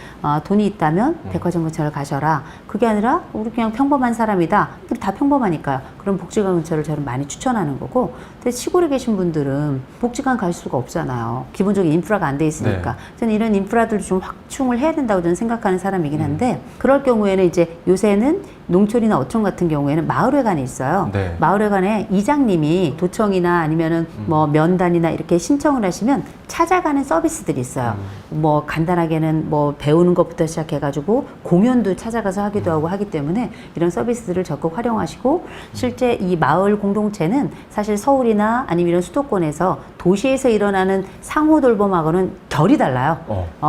돈이 있다면 백화점 근처를 가셔라. 그게 아니라 우리 그냥 평범한 사람이다. 우리 다 평범하니까요. 그럼 복지관 근처를 저는 많이 추천하는 거고 근데 시골에 계신 분들은 복지관 갈 수가 없잖아요. 기본적인 인프라가 안 돼 있으니까. 저는 이런 인프라들도 좀 확충을 해야 된다고 저는 생각하는 사람이긴 한데 그럴 경우에는 이제 요새는 농촌이나 어촌 같은 경우에는 마을회관이 있어요. 네. 마을회관에 이장님이 도청이나 아니면은 뭐 면단이나 이렇게 신청을 하시면 찾아가는 서비스들이 있어요. 뭐 간단하게는 뭐 배우는 것부터 시작해가지고 공연도 찾아가서 하기도 하고 하기 때문에 이런 서비스들을 적극 활용하시고 실제 이 마을 공동체는 사실 서울이나 아니면 이런 수도권에서 도시에서 일어나는 상호 돌봄하고는 결이 달라요.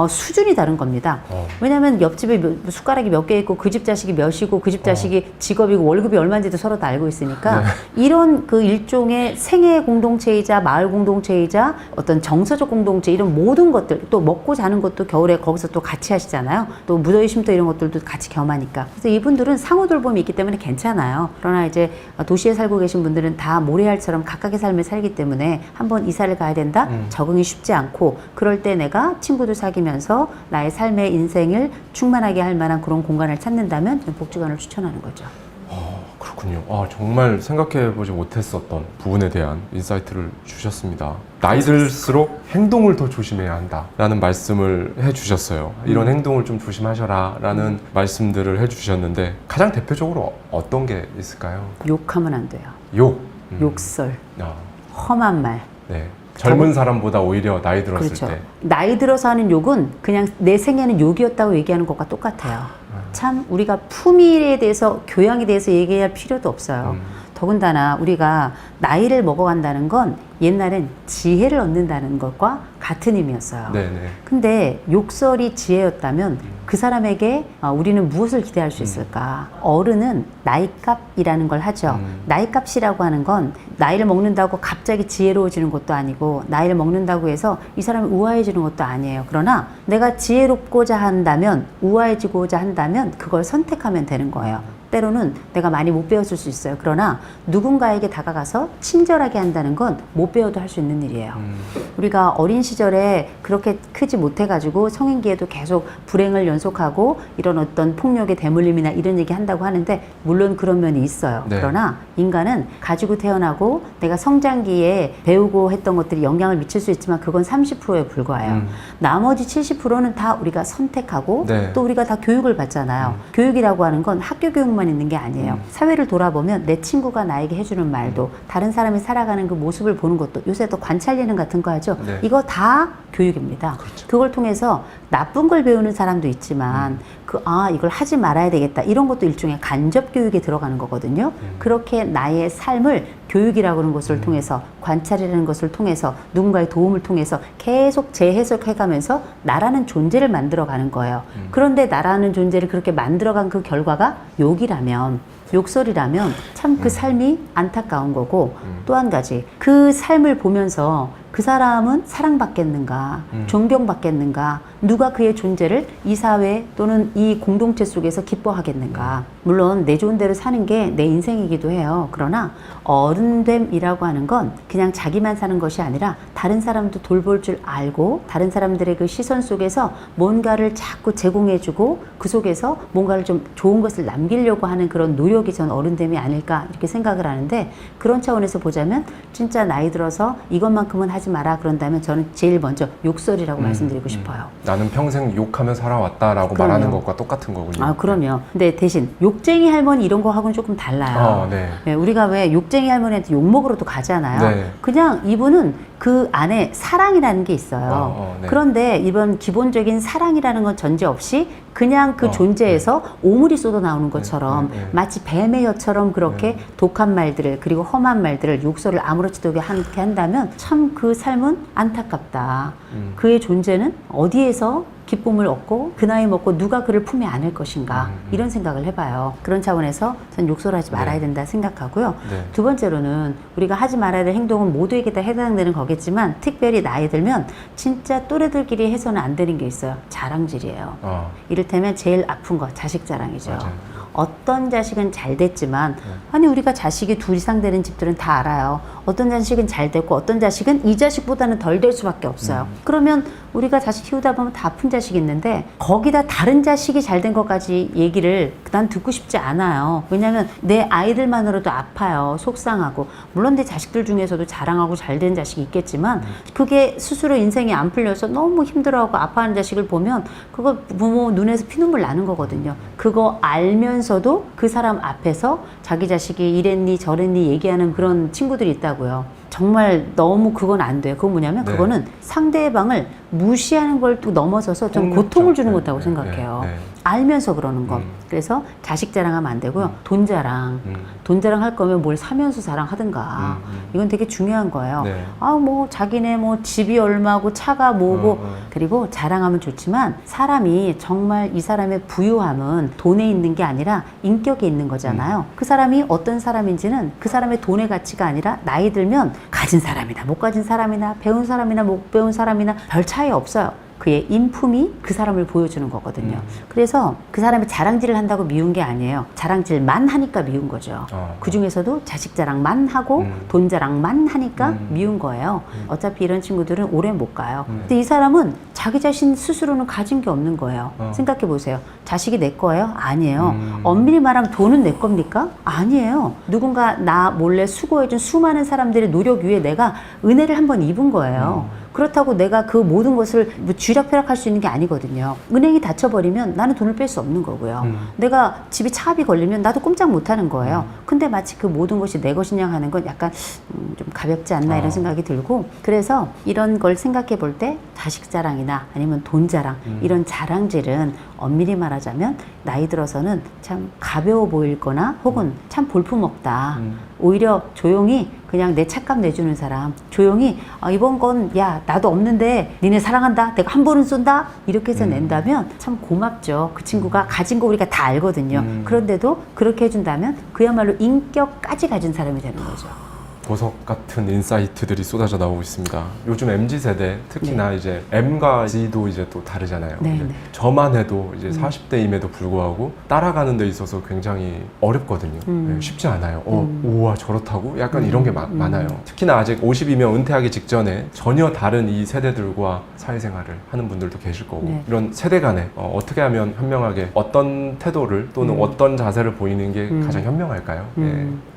수준이 다른 겁니다. 왜냐하면 옆집에 숟가락이 몇 개 있고 그 집 자식이 몇이고 그 집 자식이 직업이고 월급이 얼마인지도 서로 다 알고 있으니까 이런 그 일종의 생애 공동체이자 마을 공동체이자 어떤 정서적 공동체 이런 모든 것들 또 먹고 자는 것도 겨울에 거기서 또 같이 하시잖아요. 또 무더위 쉼터 이런 것들도 같이 겸하니까. 그래서 이분들은 상호 돌봄이 있기 때문에 괜찮아요. 그러나 이제 도시에 살고 계신 분들은 다 모래알처럼 각각의 삶을 살기 때문에 한번 이사를 가야 된다? 적응이 쉽지 않고 그럴 때 내가 친구도 사귀면서 나의 삶의 인생을 충만하게 할 만한 그런 공간을 찾는다면 저는 복지관을 추천하는 거죠. 그렇군요. 정말 생각해보지 못했었던 부분에 대한 인사이트를 주셨습니다. 나이 들수록 행동을 더 조심해야 한다라는 말씀을 해주셨어요. 이런 행동을 좀 조심하셔라라는 말씀들을 해주셨는데 가장 대표적으로 어떤 게 있을까요? 욕하면 안 돼요. 욕. 욕설, 험한 말. 네. 젊은 사람보다 오히려 나이 들었을 그렇죠. 때. 나이 들어서 하는 욕은 그냥 내 생애는 욕이었다고 얘기하는 것과 똑같아요. 참 우리가 품위에 대해서 교양에 대해서 얘기할 필요도 없어요. 더군다나 우리가 나이를 먹어간다는 건 옛날엔 지혜를 얻는다는 것과 같은 의미였어요. 네네. 근데 욕설이 지혜였다면 그 사람에게 우리는 무엇을 기대할 수 있을까? 어른은 나이값이라는 걸 하죠. 나이값이라고 하는 건 나이를 먹는다고 갑자기 지혜로워지는 것도 아니고 나이를 먹는다고 해서 이 사람이 우아해지는 것도 아니에요. 그러나 내가 지혜롭고자 한다면 우아해지고자 한다면 그걸 선택하면 되는 거예요. 때로는 내가 많이 못 배웠을 수 있어요. 그러나 누군가에게 다가가서 친절하게 한다는 건 못 배워도 할 수 있는 일이에요. 우리가 어린 시절에 그렇게 크지 못해가지고 성인기에도 계속 불행을 연속하고 이런 어떤 폭력의 대물림이나 이런 얘기 한다고 하는데 물론 그런 면이 있어요. 네. 그러나 인간은 가지고 태어나고 내가 성장기에 배우고 했던 것들이 영향을 미칠 수 있지만 그건 30%에 불과해요. 나머지 70%는 다 우리가 선택하고 네. 또 우리가 다 교육을 받잖아요. 교육이라고 하는 건 학교 교육만 있는 게 아니에요. 사회를 돌아보면 내 친구가 나에게 해주는 말도 다른 사람이 살아가는 그 모습을 보는 것도 요새 또 관찰 예능 같은 거 하죠. 네. 이거 다 교육입니다. 그렇죠. 그걸 통해서 나쁜 걸 배우는 사람도 있지만 이걸 하지 말아야 되겠다. 이런 것도 일종의 간접 교육에 들어가는 거거든요. 그렇게 나의 삶을 교육이라고 하는 것을 통해서 관찰이라는 것을 통해서 누군가의 도움을 통해서 계속 재해석해가면서 나라는 존재를 만들어가는 거예요. 그런데 나라는 존재를 그렇게 만들어간 그 결과가 욕이라면 욕설이라면 참 그 삶이 안타까운 거고 또 한 가지 그 삶을 보면서 그 사람은 사랑받겠는가 존경받겠는가 누가 그의 존재를 이 사회 또는 이 공동체 속에서 기뻐하겠는가 물론 내 좋은 대로 사는 게 내 인생이기도 해요. 그러나 어른됨이라고 하는 건 그냥 자기만 사는 것이 아니라 다른 사람도 돌볼 줄 알고 다른 사람들의 그 시선 속에서 뭔가를 자꾸 제공해주고 그 속에서 뭔가를 좀 좋은 것을 남기려고 하는 그런 노력이 전 어른됨이 아닐까 이렇게 생각을 하는데 그런 차원에서 보자면 진짜 나이 들어서 이것만큼은 하지 마라 그런다면 저는 제일 먼저 욕설이라고 말씀드리고 싶어요. 나는 평생 욕하며 살아왔다라고 그럼요. 말하는 것과 똑같은 거군요. 아, 그럼요. 근데 대신 욕쟁이 할머니 이런 거 하고는 조금 달라요. 네. 네, 우리가 왜 욕쟁이 할머니한테 욕 먹으러도 가잖아요. 네. 그냥 이분은 그 안에 사랑이라는 게 있어요. 네. 그런데 이번 기본적인 사랑이라는 건 전제 없이 그냥 그 존재에서 오물이 쏟아 나오는 것처럼 마치 뱀의 혀처럼 그렇게 독한 말들을 그리고 험한 말들을 욕설을 아무렇지도 않게 한다면 참 그 삶은 안타깝다. 그의 존재는 어디에서 기쁨을 얻고 그 나이 먹고 누가 그를 품에 안을 것인가 이런 생각을 해봐요. 그런 차원에서 전 욕설하지 말아야 된다 생각하고요. 네. 두 번째로는 우리가 하지 말아야 될 행동은 모두에게 다 해당되는 거겠지만 특별히 나이 들면 진짜 또래들끼리 해서는 안 되는 게 있어요. 자랑질이에요. 이를테면 제일 아픈 거 자식 자랑이죠. 맞아요. 어떤 자식은 잘 됐지만 아니 우리가 자식이 둘 이상 되는 집들은 다 알아요. 어떤 자식은 잘 됐고 어떤 자식은 이 자식보다는 덜 될 수밖에 없어요. 그러면 우리가 자식 키우다 보면 다 아픈 자식이 있는데 거기다 다른 자식이 잘 된 것까지 얘기를 난 듣고 싶지 않아요. 왜냐하면 내 아이들만으로도 아파요. 속상하고 물론 내 자식들 중에서도 자랑하고 잘 된 자식이 있겠지만 그게 스스로 인생이 안 풀려서 너무 힘들어하고 아파하는 자식을 보면 그거 부모 눈에서 피눈물 나는 거거든요. 그거 알면서도 그 사람 앞에서 자기 자식이 이랬니 저랬니 얘기하는 그런 친구들이 있다고요. 정말 너무 그건 안 돼요. 그건 뭐냐면 네. 그거는 상대방을 무시하는 걸 또 넘어서서 좀 폭력적. 고통을 주는 네, 거다고 네, 생각해요. 네. 알면서 그러는 것. 그래서 자식 자랑하면 안 되고요. 돈 자랑. 돈 자랑 할 거면 뭘 사면서 자랑하든가. 이건 되게 중요한 거예요. 네. 뭐 자기네 뭐 집이 얼마고 차가 뭐고 그리고 자랑하면 좋지만 사람이 정말 이 사람의 부유함은 돈에 있는 게 아니라 인격에 있는 거잖아요. 그 사람이 어떤 사람인지는 그 사람의 돈의 가치가 아니라 나이 들면 가진 사람이나 못 가진 사람이나 배운 사람이나 못 배운 사람이나 별 차이 없어요. 그의 인품이 그 사람을 보여주는 거거든요. 그래서 그 사람이 자랑질을 한다고 미운 게 아니에요. 자랑질만 하니까 미운 거죠. 그 중에서도 자식 자랑만 하고 돈 자랑만 하니까 미운 거예요. 어차피 이런 친구들은 오래 못 가요. 근데 이 사람은 자기 자신 스스로는 가진 게 없는 거예요. 생각해 보세요. 자식이 내 거예요? 아니에요. 엄밀히 말하면 돈은 내 겁니까? 아니에요. 누군가 나 몰래 수고해준 수많은 사람들의 노력 위에 내가 은혜를 한번 입은 거예요. 그렇다고 내가 그 모든 것을 뭐 쥐락펴락할 수 있는 게 아니거든요. 은행이 닫혀버리면 나는 돈을 뺄 수 없는 거고요. 내가 집이 차압이 걸리면 나도 꼼짝 못하는 거예요. 근데 마치 그 모든 것이 내 것이냐 하는 건 약간 좀 가볍지 않나 이런 생각이 들고 그래서 이런 걸 생각해 볼 때 자식 자랑이나 아니면 돈 자랑 이런 자랑질은 엄밀히 말하자면 나이 들어서는 참 가벼워 보일 거나 혹은 참 볼품없다. 오히려 조용히 그냥 내 착값 내주는 사람 조용히 이번 건 야 나도 없는데 니네 사랑한다 내가 한 번은 쏜다 이렇게 해서 낸다면 참 고맙죠. 그 친구가 가진 거 우리가 다 알거든요. 그런데도 그렇게 해준다면 그야말로 인격까지 가진 사람이 되는 거죠. 보석 같은 인사이트들이 쏟아져 나오고 있습니다. 요즘 MZ세대 특히나 이제 M과 Z도 이제 또 다르잖아요. 네. 저만 해도 이제 40대임에도 불구하고 따라가는 데 있어서 굉장히 어렵거든요. 네, 쉽지 않아요. 우와 저렇다고? 약간 이런 게 많아요. 특히나 아직 50이면 은퇴하기 직전에 전혀 다른 이 세대들과 사회생활을 하는 분들도 계실 거고 네. 이런 세대 간에 어떻게 하면 현명하게 어떤 태도를 또는 어떤 자세를 보이는 게 가장 현명할까요?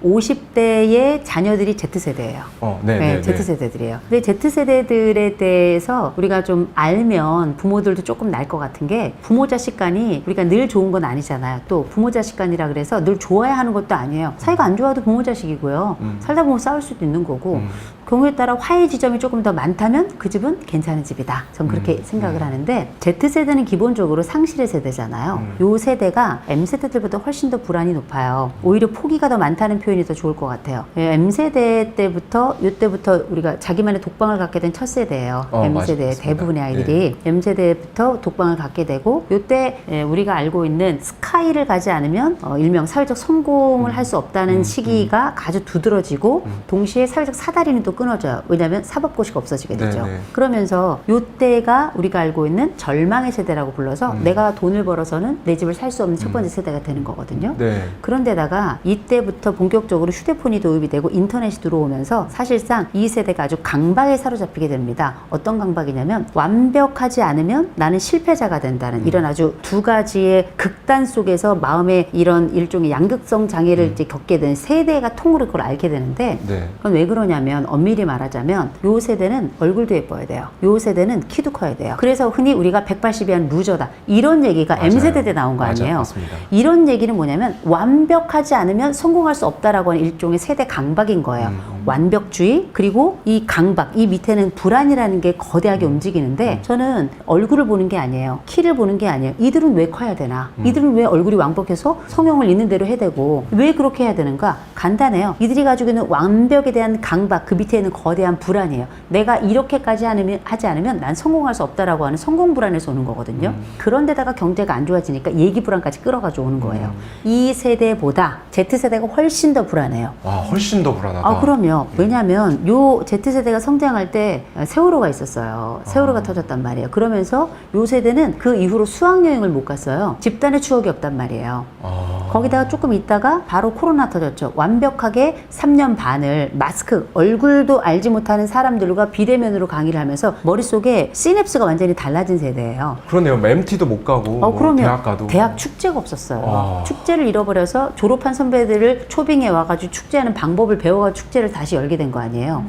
50대의 자녀들이 Z세대예요. 네, Z세대들이에요. 근데 Z세대들에 대해서 우리가 좀 알면 부모들도 조금 날 것 같은 게 부모 자식 간이 우리가 늘 좋은 건 아니잖아요. 또 부모 자식 간이라 그래서 늘 좋아야 하는 것도 아니에요. 사이가 안 좋아도 부모 자식이고요. 살다 보면 싸울 수도 있는 거고 경우에 따라 화해 지점이 조금 더 많다면 그 집은 괜찮은 집이다. 전 그렇게 생각을 하는데 Z세대는 기본적으로 상실의 세대잖아요. 요 세대가 M세대들보다 훨씬 더 불안이 높아요. 오히려 포기가 더 많다는 표현이 더 좋을 것 같아요. M세대 때부터 요때부터 우리가 자기만의 독방을 갖게 된 첫 세대예요. M세대의 대부분의 아이들이 M세대부터 독방을 갖게 되고 요때 우리가 알고 있는 스카이를 가지 않으면 일명 사회적 성공을 할 수 없다는 시기가 아주 두드러지고 동시에 사회적 사다리는 또 끊어져요. 왜냐하면 사법고시가 없어지게 되죠. 그러면서 요때가 우리가 알고 있는 절망의 세대라고 불러서 내가 돈을 벌어서는 내 집을 살 수 없는 첫 번째 세대가 되는 거거든요. 그런데다가 이때부터 본격적으로 휴대폰이 도입이 되고 인터넷이 들어오면서 사실상 이 세대가 아주 강박에 사로잡히게 됩니다. 어떤 강박이냐면 완벽하지 않으면 나는 실패자가 된다는 이런 아주 두 가지의 극단 속에서 마음의 이런 일종의 양극성 장애를 이제 겪게 되는 세대가 통으로 그걸 앓게 되는데 그건 왜 그러냐면 엄밀히 말하자면 요 세대는 얼굴도 예뻐야 돼요. 요 세대는 키도 커야 돼요. 그래서 흔히 우리가 180이한 루저다 이런 얘기가 M세대 때 나온 거 아니에요. 맞습니다. 이런 얘기는 뭐냐면 완벽하지 않으면 성공할 수 없다라고 하는 일종의 세대 강박인 거예요. 완벽주의 그리고 이 강박 이 밑에는 불안이라는 게 거대하게 움직이는데 저는 얼굴을 보는 게 아니에요. 키를 보는 게 아니에요. 이들은 왜 커야 되나? 이들은 왜 얼굴이 왕복해서 성형을 있는 대로 해야 되고 왜 그렇게 해야 되는가? 간단해요. 이들이 가지고 있는 완벽에 대한 강박 그 밑에 있는 거대한 불안이에요. 내가 이렇게까지 하지 않으면 난 성공할 수 없다라고 하는 성공 불안에서 오는 거거든요. 그런데다가 경제가 안 좋아지니까 예기 불안까지 끌어가지고 오는 거예요. 이 세대보다 Z세대가 훨씬 더 불안해요. 훨씬 더 불안하다. 그럼요. 왜냐하면 요 Z세대가 성장할 때 세월호가 있었어요. 세월호가 터졌단 말이에요. 그러면서 요 세대는 그 이후로 수학여행을 못 갔어요. 집단의 추억이 없단 말이에요. 거기다가 조금 있다가 바로 코로나 터졌죠. 완벽하게 3년 반을 마스크, 얼굴도 알지 못하는 사람들과 비대면으로 강의를 하면서 머릿속에 시냅스가 완전히 달라진 세대예요. 그러네요. MT도 못 가고 그러면 대학 가도 대학 축제가 없었어요. 축제를 잃어버려서 졸업한 선배들을 초빙해 와가지고 축제하는 방법을 배워가지고 축제를 다시 열게 된 거 아니에요.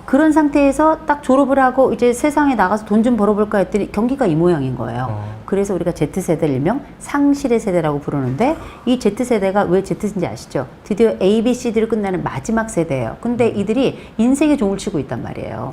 그런 상태에서 딱 졸업을 하고 이제 세상에 나가서 돈 좀 벌어볼까 했더니 경기가 이 모양인 거예요. 그래서 우리가 Z세대를 일명 상실의 세대라고 부르는데 이 Z세대가 왜 Z인지 아시죠? 드디어 A, B, C, D를 끝나는 마지막 세대예요. 근데 이들이 인생의 종을 치고 있단 말이에요.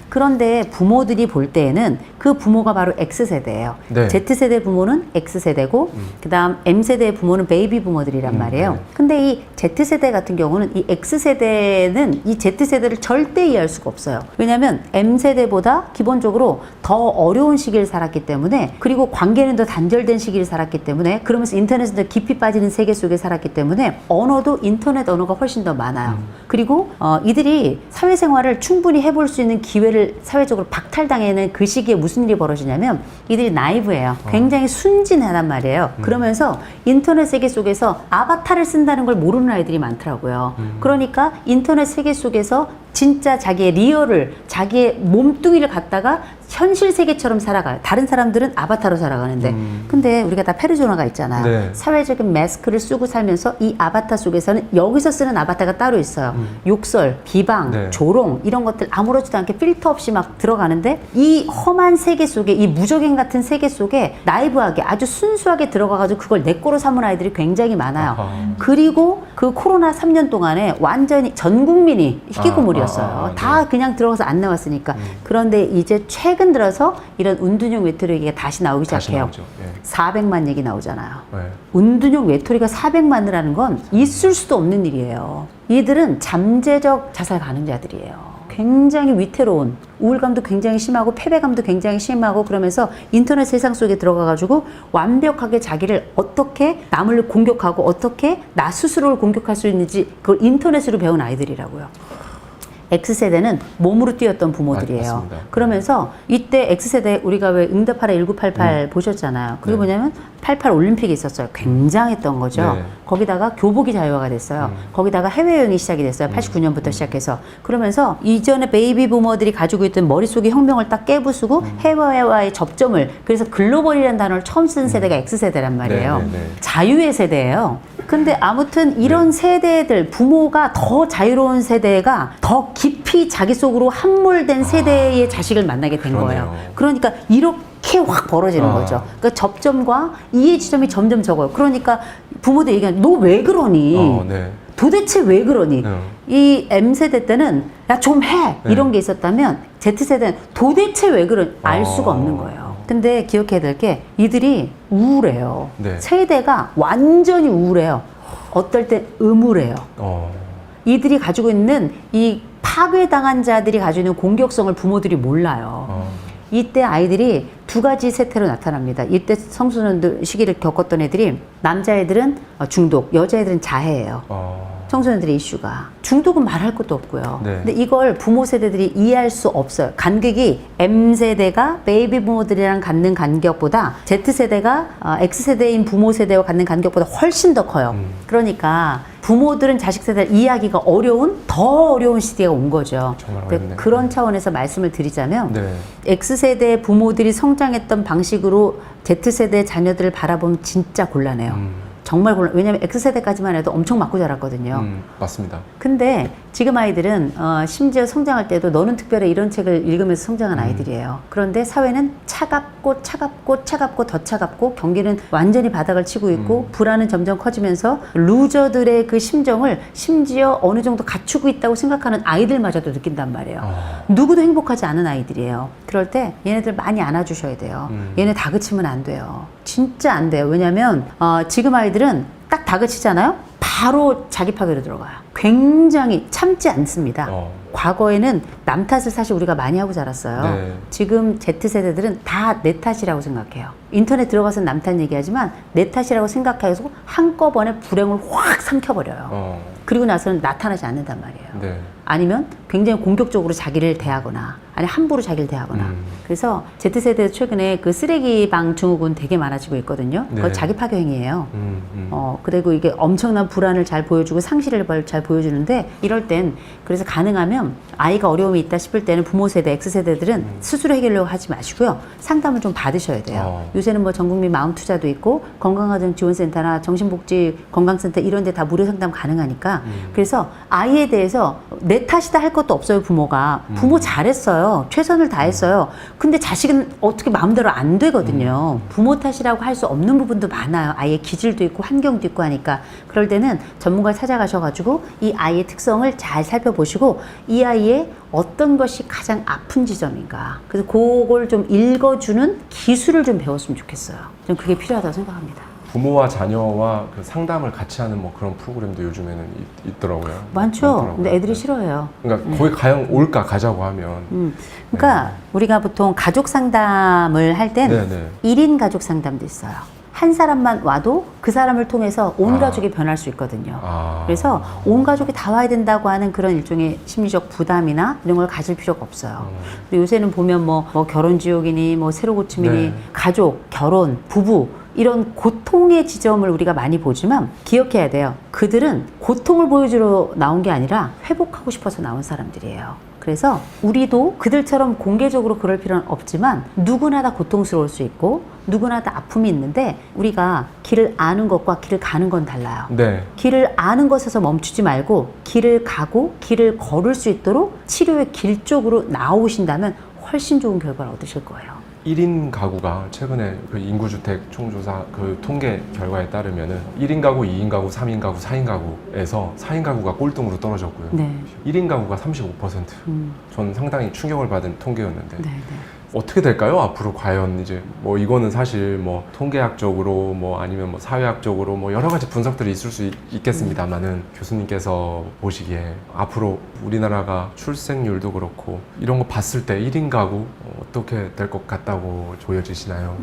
그런데 부모들이 볼 때에는 그 부모가 바로 X세대예요. Z세대 부모는 X세대고 그 다음 M세대의 부모는 베이비 부모들이란 말이에요. 근데 이 Z세대 같은 경우는 이 X세대는 이 Z세대를 절대 이해할 수가 없어요. 왜냐하면 M세대보다 기본적으로 더 어려운 시기를 살았기 때문에 그리고 관계는 더 단절된 시기를 살았기 때문에 그러면서 인터넷은 더 깊이 빠지는 세계 속에 살았기 때문에 언어도 인터넷 언어가 훨씬 더 많아요. 그리고 이들이 사회생활을 충분히 해볼 수 있는 기회를 사회적으로 박탈당하는 그 시기에 무슨 일이 벌어지냐면 이들이 나이브해요. 굉장히 순진하단 말이에요. 그러면서 인터넷 세계 속에서 아바타를 쓴다는 걸 모르는 아이들이 많더라고요. 그러니까 인터넷 세계 속에서 진짜 자기의 리얼을 자기의 몸뚱이를 갖다가 현실 세계처럼 살아가요. 다른 사람들은 아바타로 살아가는데 근데 우리가 다 페르소나가 있잖아요. 사회적인 마스크를 쓰고 살면서 이 아바타 속에서는 여기서 쓰는 아바타가 따로 있어요. 욕설, 비방, 조롱 이런 것들 아무렇지도 않게 필터 없이 막 들어가는데 이 험한 세계 속에 이 무적행 같은 세계 속에 나이브하게 아주 순수하게 들어가가지고 그걸 내 거로 삼은 아이들이 굉장히 많아요. 그리고 그 코로나 3년 동안에 완전히 전 국민이 희귀고물이었어요. 다 그냥 들어가서 안 나왔으니까. 그런데 이제 최근 들어서 이런 운둔형 외톨이 얘기가 다시 나오기 시작해요. 400만 얘기 나오잖아요. 운둔형 외톨이가 400만이라는 건 있을 수도 없는 일이에요. 이들은 잠재적 자살 가능자들이에요. 굉장히 위태로운, 우울감도 굉장히 심하고 패배감도 굉장히 심하고 그러면서 인터넷 세상 속에 들어가가지고 완벽하게 자기를 어떻게 남을 공격하고 어떻게 나 스스로를 공격할 수 있는지 그걸 인터넷으로 배운 아이들이라고요. X세대는 몸으로 뛰었던 부모들이에요. 맞습니다. 그러면서 이때 X세대 우리가 왜 응답하라 1988 보셨잖아요. 그게 네. 뭐냐면 88 올림픽이 있었어요. 굉장했던 거죠. 네. 거기다가 교복이 자유화가 됐어요. 거기다가 해외여행이 시작이 됐어요. 89년부터 시작해서. 그러면서 이전에 베이비 부머들이 가지고 있던 머릿속의 혁명을 딱 깨부수고 해외와의 접점을, 그래서 글로벌이라는 단어를 처음 쓴 세대가 X세대란 말이에요. 네, 네, 네. 자유의 세대예요. 근데 아무튼 이런 세대들, 부모가 더 자유로운 세대가 더 깊이 자기 속으로 함몰된 세대의 자식을 만나게 된 그러네요. 거예요. 그러니까 이렇게 확 벌어지는 거죠. 그러니까 접점과 이해 지점이 점점 적어요. 그러니까 부모들 얘기하는, 너 왜 그러니? 네. 도대체 왜 그러니? 이 M세대 때는 야 좀 해! 이런 게 있었다면 Z세대는 도대체 왜 그러니? 알 수가 없는 거예요. 근데 기억해야 될 게 이들이 우울해요. 네. 세대가 완전히 우울해요. 어떨 때 음울해요. 이들이 가지고 있는 이 파괴당한 자들이 가지고 있는 공격성을 부모들이 몰라요. 이때 아이들이 두 가지 세태로 나타납니다. 이때 청소년들 시기를 겪었던 애들이, 남자애들은 중독, 여자애들은 자해예요. 청소년들의 이슈가. 중독은 말할 것도 없고요. 네. 근데 이걸 부모 세대들이 이해할 수 없어요. 간격이 M세대가 베이비 부모들이랑 갖는 간격보다 Z세대가 X세대인 부모 세대와 갖는 간격보다 훨씬 더 커요. 그러니까 부모들은 자식 세대를 이해하기가 어려운, 더 어려운 시대가 온 거죠. 정말 근데 어렵네요. 그런 차원에서 말씀을 드리자면 네. X세대 부모들이 성장했던 방식으로 Z세대 자녀들을 바라보면 진짜 곤란해요. 정말 곤란. 왜냐면 X세대까지만 해도 엄청 맞고 자랐거든요. 맞습니다. 근데 지금 아이들은 심지어 성장할 때도 너는 특별해 이런 책을 읽으면서 성장한 아이들이에요. 그런데 사회는 차갑고 차갑고 차갑고 더 차갑고 경기는 완전히 바닥을 치고 있고 불안은 점점 커지면서 루저들의 그 심정을 심지어 어느 정도 갖추고 있다고 생각하는 아이들마저도 느낀단 말이에요. 누구도 행복하지 않은 아이들이에요. 그럴 때 얘네들 많이 안아주셔야 돼요. 얘네 다그치면 안 돼요. 진짜 안 돼요. 왜냐면 지금 아이들은 딱 다그치잖아요? 바로 자기 파괴로 들어가요. 굉장히 참지 않습니다. 과거에는 남 탓을 사실 우리가 많이 하고 자랐어요. 네. 지금 Z세대들은 다 내 탓이라고 생각해요. 인터넷 들어가서 남 탓 얘기하지만 내 탓이라고 생각해서 한꺼번에 불행을 확 삼켜버려요. 그리고 나서는 나타나지 않는단 말이에요. 네. 아니면 굉장히 공격적으로 자기를 대하거나 아니 함부로 자기를 대하거나. 그래서 Z세대 최근에 그 쓰레기방 증후군 되게 많아지고 있거든요. 그거 네. 자기 파괴 행위예요. 그리고 이게 엄청난 불안을 잘 보여주고 상실을 잘 보여주는데, 이럴 땐 그래서 가능하면 아이가 어려움이 있다 싶을 때는 부모 세대, X세대들은 스스로 해결하려고 하지 마시고요. 상담을 좀 받으셔야 돼요. 요새는 뭐 전국민 마음 투자도 있고 건강가정지원센터나 정신복지 건강센터 이런 데 다 무료 상담 가능하니까. 그래서 아이에 대해서 내 탓이다 할 것도 없어요. 부모가. 부모 잘했어요. 최선을 다했어요. 근데 자식은 어떻게 마음대로 안 되거든요. 부모 탓이라고 할 수 없는 부분도 많아요. 아이의 기질도 있고 환경도 있고 하니까. 그럴 때는 전문가를 찾아가셔가지고 이 아이의 특성을 잘 살펴보시고 이 아이의 어떤 것이 가장 아픈 지점인가. 그래서 그걸 좀 읽어주는 기술을 좀 배웠으면 좋겠어요. 저는 그게 필요하다고 생각합니다. 부모와 자녀와 그 상담을 같이 하는 뭐 그런 프로그램도 요즘에는 있더라고요. 많죠. 많더라고요. 근데 애들이 네. 싫어해요. 그러니까 거기 올까 가자고 하면. 그러니까 우리가 보통 가족 상담을 할 땐 네네. 1인 가족 상담도 있어요. 한 사람만 와도 그 사람을 통해서 온 가족이 변할 수 있거든요. 그래서 온 가족이 다 와야 된다고 하는 그런 일종의 심리적 부담이나 이런 걸 가질 필요가 없어요. 근데 요새는 보면 뭐 결혼 지옥이니 뭐 새로 고침이니 네. 가족, 결혼, 부부 이런 고통의 지점을 우리가 많이 보지만 기억해야 돼요. 그들은 고통을 보여주러 나온 게 아니라 회복하고 싶어서 나온 사람들이에요. 그래서 우리도 그들처럼 공개적으로 그럴 필요는 없지만 누구나 다 고통스러울 수 있고 누구나 다 아픔이 있는데 우리가 길을 아는 것과 길을 가는 건 달라요. 네. 길을 아는 것에서 멈추지 말고 길을 가고 길을 걸을 수 있도록 치료의 길 쪽으로 나오신다면 훨씬 좋은 결과를 얻으실 거예요. 1인 가구가 최근에 그 인구주택 총조사 그 통계 결과에 따르면은 1인 가구, 2인 가구, 3인 가구, 4인 가구에서 4인 가구가 꼴등으로 떨어졌고요. 네. 1인 가구가 35%. 전 상당히 충격을 받은 통계였는데 네, 네. 어떻게 될까요? 앞으로 과연 이제 뭐 이거는 사실 뭐 통계학적으로 뭐 아니면 뭐 사회학적으로 뭐 여러 가지 분석들이 있을 수 있겠습니다만은 교수님께서 보시기에 앞으로 우리나라가 출생률도 그렇고 이런 거 봤을 때 1인 가구 어떻게 될 것 같다고 보여지시나요?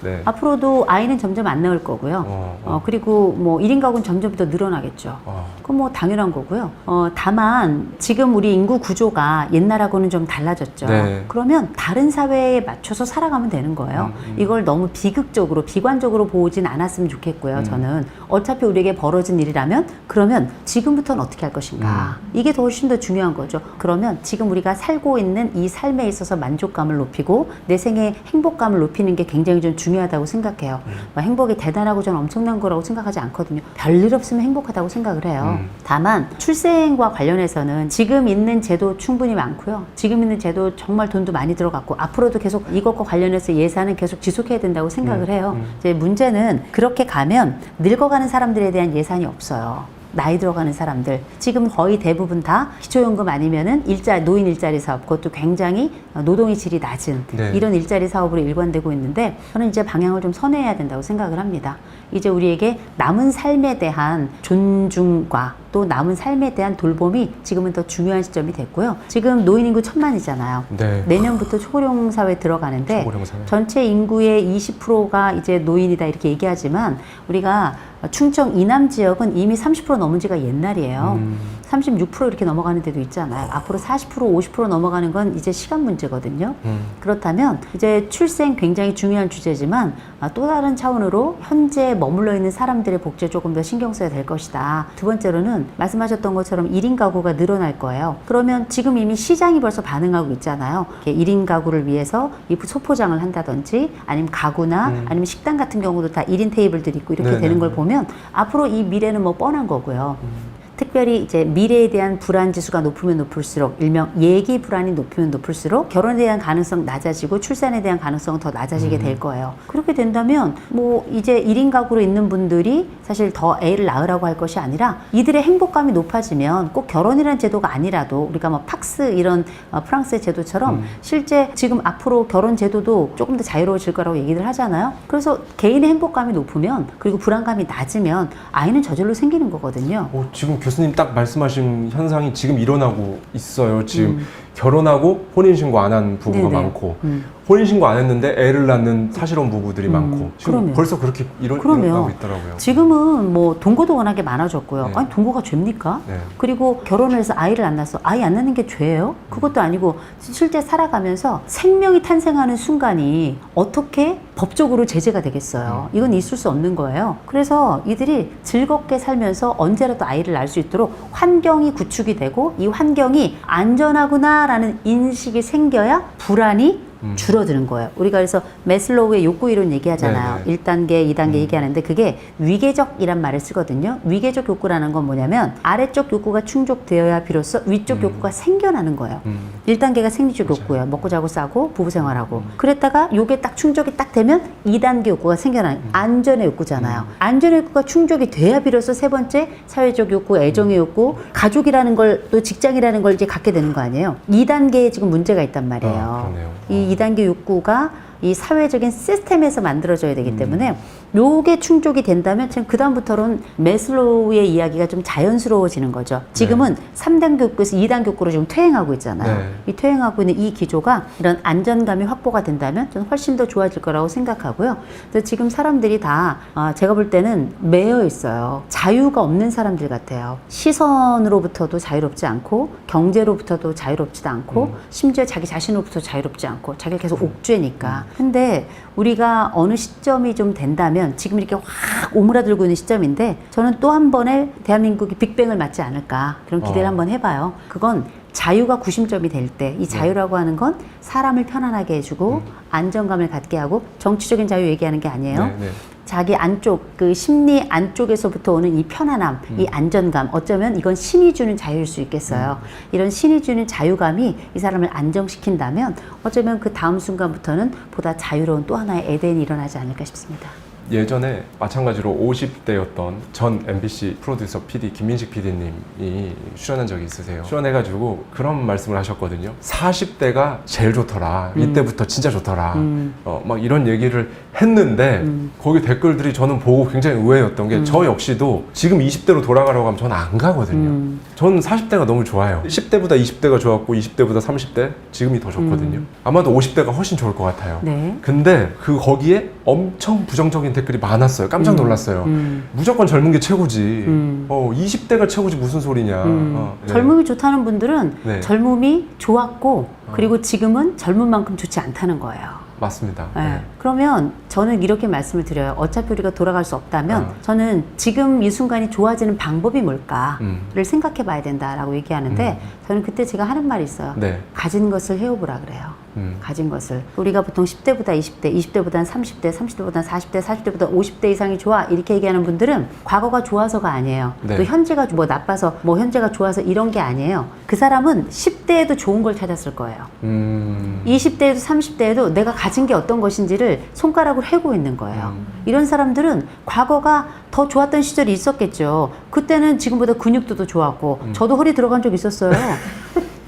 네. 앞으로도 아이는 점점 안 낳을 거고요. 그리고 뭐 1인 가구는 점점 더 늘어나겠죠. 그건 뭐 당연한 거고요. 다만 지금 우리 인구 구조가 옛날하고는 좀 달라졌죠. 네. 그러면 다른 사회에 맞춰서 살아가면 되는 거예요. 이걸 너무 비극적으로 비관적으로 보진 않았으면 좋겠고요. 저는 어차피 우리에게 벌어진 일이라면 그러면 지금부터는 어떻게 할 것인가. 이게 더 훨씬 더 중요한 거죠. 그러면 지금 우리가 살고 있는 이 삶에 있어서 만족감을 높이고 내 생의 행복감을 높이는 게 굉장히 좀 중요하다고 생각해요. 뭐 행복이 대단하고 저는 엄청난 거라고 생각하지 않거든요. 별일 없으면 행복하다고 생각을 해요. 다만 출생과 관련해서는 지금 있는 제도 충분히 많고요. 지금 있는 제도 정말 돈도 많이 들어갔고 앞으로도 계속 이것과 관련해서 예산은 계속 지속해야 된다고 생각을 해요. 이제 문제는 그렇게 가면 늙어가는 사람들에 대한 예산이 없어요. 나이 들어가는 사람들 지금 거의 대부분 다 기초연금 아니면은 노인 일자리 사업, 그것도 굉장히 노동의 질이 낮은 네. 이런 일자리 사업으로 일관되고 있는데 저는 이제 방향을 좀 선회해야 된다고 생각을 합니다. 이제 우리에게 남은 삶에 대한 존중과 또 남은 삶에 대한 돌봄이 지금은 더 중요한 시점이 됐고요. 지금 노인 인구 1000만이잖아요. 네. 내년부터 초고령 사회 들어가는데 초고령 사회. 전체 인구의 20%가 이제 노인이다 이렇게 얘기하지만 우리가 충청 이남 지역은 이미 30% 넘은 지가 옛날이에요. 36% 이렇게 넘어가는 데도 있잖아요. 앞으로 40%, 50% 넘어가는 건 이제 시간 문제거든요. 그렇다면 이제 출생 굉장히 중요한 주제지만 또 다른 차원으로 현재 머물러 있는 사람들의 복지에 조금 더 신경 써야 될 것이다. 두 번째로는 말씀하셨던 것처럼 1인 가구가 늘어날 거예요. 그러면 지금 이미 시장이 벌써 반응하고 있잖아요. 1인 가구를 위해서 이 소포장을 한다든지 아니면 가구나 아니면 식당 같은 경우도 다 1인 테이블들이 있고 이렇게 되는 걸 보면 앞으로 이 미래는 뭐 뻔한 거고요. 특별히 이제 미래에 대한 불안 지수가 높으면 높을수록 일명 예기 불안이 높으면 높을수록 결혼에 대한 가능성 낮아지고 출산에 대한 가능성은 더 낮아지게 될 거예요. 그렇게 된다면 뭐 이제 1인 가구로 있는 분들이 사실 더 애를 낳으라고 할 것이 아니라 이들의 행복감이 높아지면 꼭 결혼이라는 제도가 아니라도 우리가 뭐 팍스 이런 프랑스의 제도처럼 실제 지금 앞으로 결혼 제도도 조금 더 자유로워질 거라고 얘기를 하잖아요. 그래서 개인의 행복감이 높으면 그리고 불안감이 낮으면 아이는 저절로 생기는 거거든요. 지금 교수님 딱 말씀하신 현상이 지금 일어나고 있어요. 지금 결혼하고 혼인신고 안 한 부부가 네네. 많고 혼인신고 안 했는데 애를 낳는 사실혼 부부들이 많고 지금 그러면. 벌써 그렇게 일어나고 있더라고요. 지금은 뭐 동거도 워낙에 많아졌고요. 네. 아니 동거가 죄입니까? 네. 그리고 결혼을 해서 아이를 안 낳았어. 아이 안 낳는 게 죄예요? 그것도 아니고 실제 살아가면서 생명이 탄생하는 순간이 어떻게 법적으로 제재가 되겠어요. 이건 있을 수 없는 거예요. 그래서 이들이 즐겁게 살면서 언제라도 아이를 낳을 수 있도록 환경이 구축이 되고 이 환경이 안전하구나라는 인식이 생겨야 불안이 줄어드는 거예요. 우리가 그래서 매슬로우의 욕구 이론 얘기하잖아요. 네네. 1단계, 2단계 얘기하는데 그게 위계적이란 말을 쓰거든요. 위계적 욕구라는 건 뭐냐면 아래쪽 욕구가 충족되어야 비로소 위쪽 욕구가 생겨나는 거예요. 1단계가 생리적 욕구예요. 먹고 자고 싸고 부부 생활하고. 그랬다가 요게 딱 충족이 딱 되면 2단계 욕구가 생겨나는 안전의 욕구잖아요. 안전의 욕구가 충족이 돼야 비로소 세 번째 사회적 욕구, 애정의 욕구, 가족이라는 걸 또 직장이라는 걸 이제 갖게 되는 거 아니에요. 2단계에 지금 문제가 있단 말이에요. 그러네요. 이 2단계 욕구가 이 사회적인 시스템에서 만들어져야 되기 때문에 요게 충족이 된다면 지금 그 다음부터는 매슬로우의 이야기가 좀 자연스러워지는 거죠. 지금은 3단계 욕구에서 2단계 욕구로 지금 퇴행하고 있잖아요. 네. 이 퇴행하고 있는 이 기조가 이런 안전감이 확보가 된다면 저는 훨씬 더 좋아질 거라고 생각하고요. 그래서 지금 사람들이 다 제가 볼 때는 매여 있어요. 자유가 없는 사람들 같아요. 시선으로부터도 자유롭지 않고 경제로부터도 자유롭지도 않고 심지어 자기 자신으로부터 자유롭지 않고 자기가 계속 옥죄니까. 근데 우리가 어느 시점이 좀 된다면 지금 이렇게 확 오므라들고 있는 시점인데 저는 또 한 번의 대한민국이 빅뱅을 맞지 않을까 그런 기대를 한번 해봐요. 그건 자유가 구심점이 될 때 이 자유라고 하는 건 사람을 편안하게 해주고 안정감을 갖게 하고 정치적인 자유 얘기하는 게 아니에요. 자기 안쪽, 그 심리 안쪽에서부터 오는 이 편안함, 이 안전감, 어쩌면 이건 신이 주는 자유일 수 있겠어요. 이런 신이 주는 자유감이 이 사람을 안정시킨다면 어쩌면 그 다음 순간부터는 보다 자유로운 또 하나의 에덴이 일어나지 않을까 싶습니다. 예전에 마찬가지로 50대였던 전 MBC 프로듀서 PD 김민식 PD님이 출연한 적이 있으세요. 출연해가지고 그런 말씀을 하셨거든요. 40대가 제일 좋더라. 이때부터 진짜 좋더라. 막 이런 얘기를 했는데 거기 댓글들이 저는 보고 굉장히 의외였던 게 저 역시도 지금 20대로 돌아가라고 하면 저는 안 가거든요. 저는 40대가 너무 좋아요. 10대보다 20대가 좋았고 20대보다 30대 지금이 더 좋거든요. 아마도 50대가 훨씬 좋을 것 같아요. 네. 근데 거기에 엄청 부정적인 댓글이 많았어요. 깜짝 놀랐어요. 무조건 젊은 게 최고지. 20대가 최고지 무슨 소리냐. 네. 젊음이 좋다는 분들은 네. 젊음이 좋았고 그리고 지금은 젊은 만큼 좋지 않다는 거예요. 맞습니다. 네. 네. 그러면 저는 이렇게 말씀을 드려요. 어차피 우리가 돌아갈 수 없다면 저는 지금 이 순간이 좋아지는 방법이 뭘까를 생각해 봐야 된다라고 얘기하는데 저는 그때 제가 하는 말이 있어요. 네. 가진 것을 헤어보라 그래요. 가진 것을. 우리가 보통 10대보다 20대, 20대보다는 30대, 30대보다는 40대, 40대보다 50대 이상이 좋아 이렇게 얘기하는 분들은 과거가 좋아서가 아니에요. 네. 또 현재가 뭐 나빠서 뭐 현재가 좋아서 이런 게 아니에요. 그 사람은 10대에도 좋은 걸 찾았을 거예요. 20대에도 30대에도 내가 가진 게 어떤 것인지를 손가락으로 해고 있는 거예요. 이런 사람들은 과거가 더 좋았던 시절이 있었겠죠. 그때는 지금보다 근육도 더 좋았고 저도 허리 들어간 적 있었어요.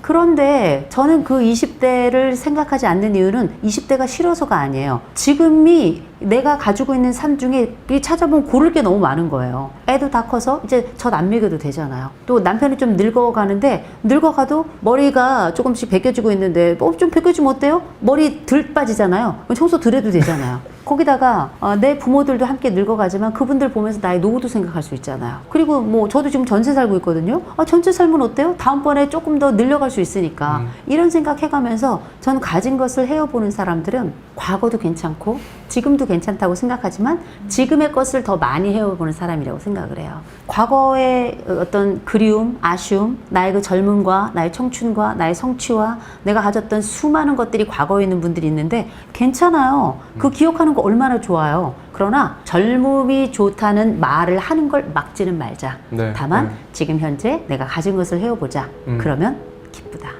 그런데 저는 그 20대를 생각하지 않는 이유는 20대가 싫어서가 아니에요. 지금이 내가 가지고 있는 삶 중에 찾아보면 고를 게 너무 많은 거예요. 애도 다 커서 이제 젖 안 먹여도 되잖아요. 또 남편이 좀 늙어가는데 늙어가도 머리가 조금씩 벗겨지고 있는데 좀 벗겨지면 어때요? 머리 덜 빠지잖아요. 청소 덜 해도 되잖아요. 거기다가 내 부모들도 함께 늙어가지만 그분들 보면서 나의 노후도 생각할 수 있잖아요. 그리고 뭐 저도 지금 전세 살고 있거든요. 전세 살면 어때요? 다음번에 조금 더 늘려갈 수 있으니까 이런 생각 해가면서 저는 가진 것을 헤어보는 사람들은 과거도 괜찮고 지금도 괜찮다고 생각하지만 지금의 것을 더 많이 헤어보는 사람이라고 생각을 해요. 과거의 어떤 그리움, 아쉬움, 나의 그 젊음과 나의 청춘과 나의 성취와 내가 가졌던 수많은 것들이 과거에 있는 분들이 있는데 괜찮아요. 그 기억하는 거 얼마나 좋아요. 그러나 젊음이 좋다는 말을 하는 걸 막지는 말자. 네. 다만 네. 지금 현재 내가 가진 것을 헤어보자. 그러면 기쁘다.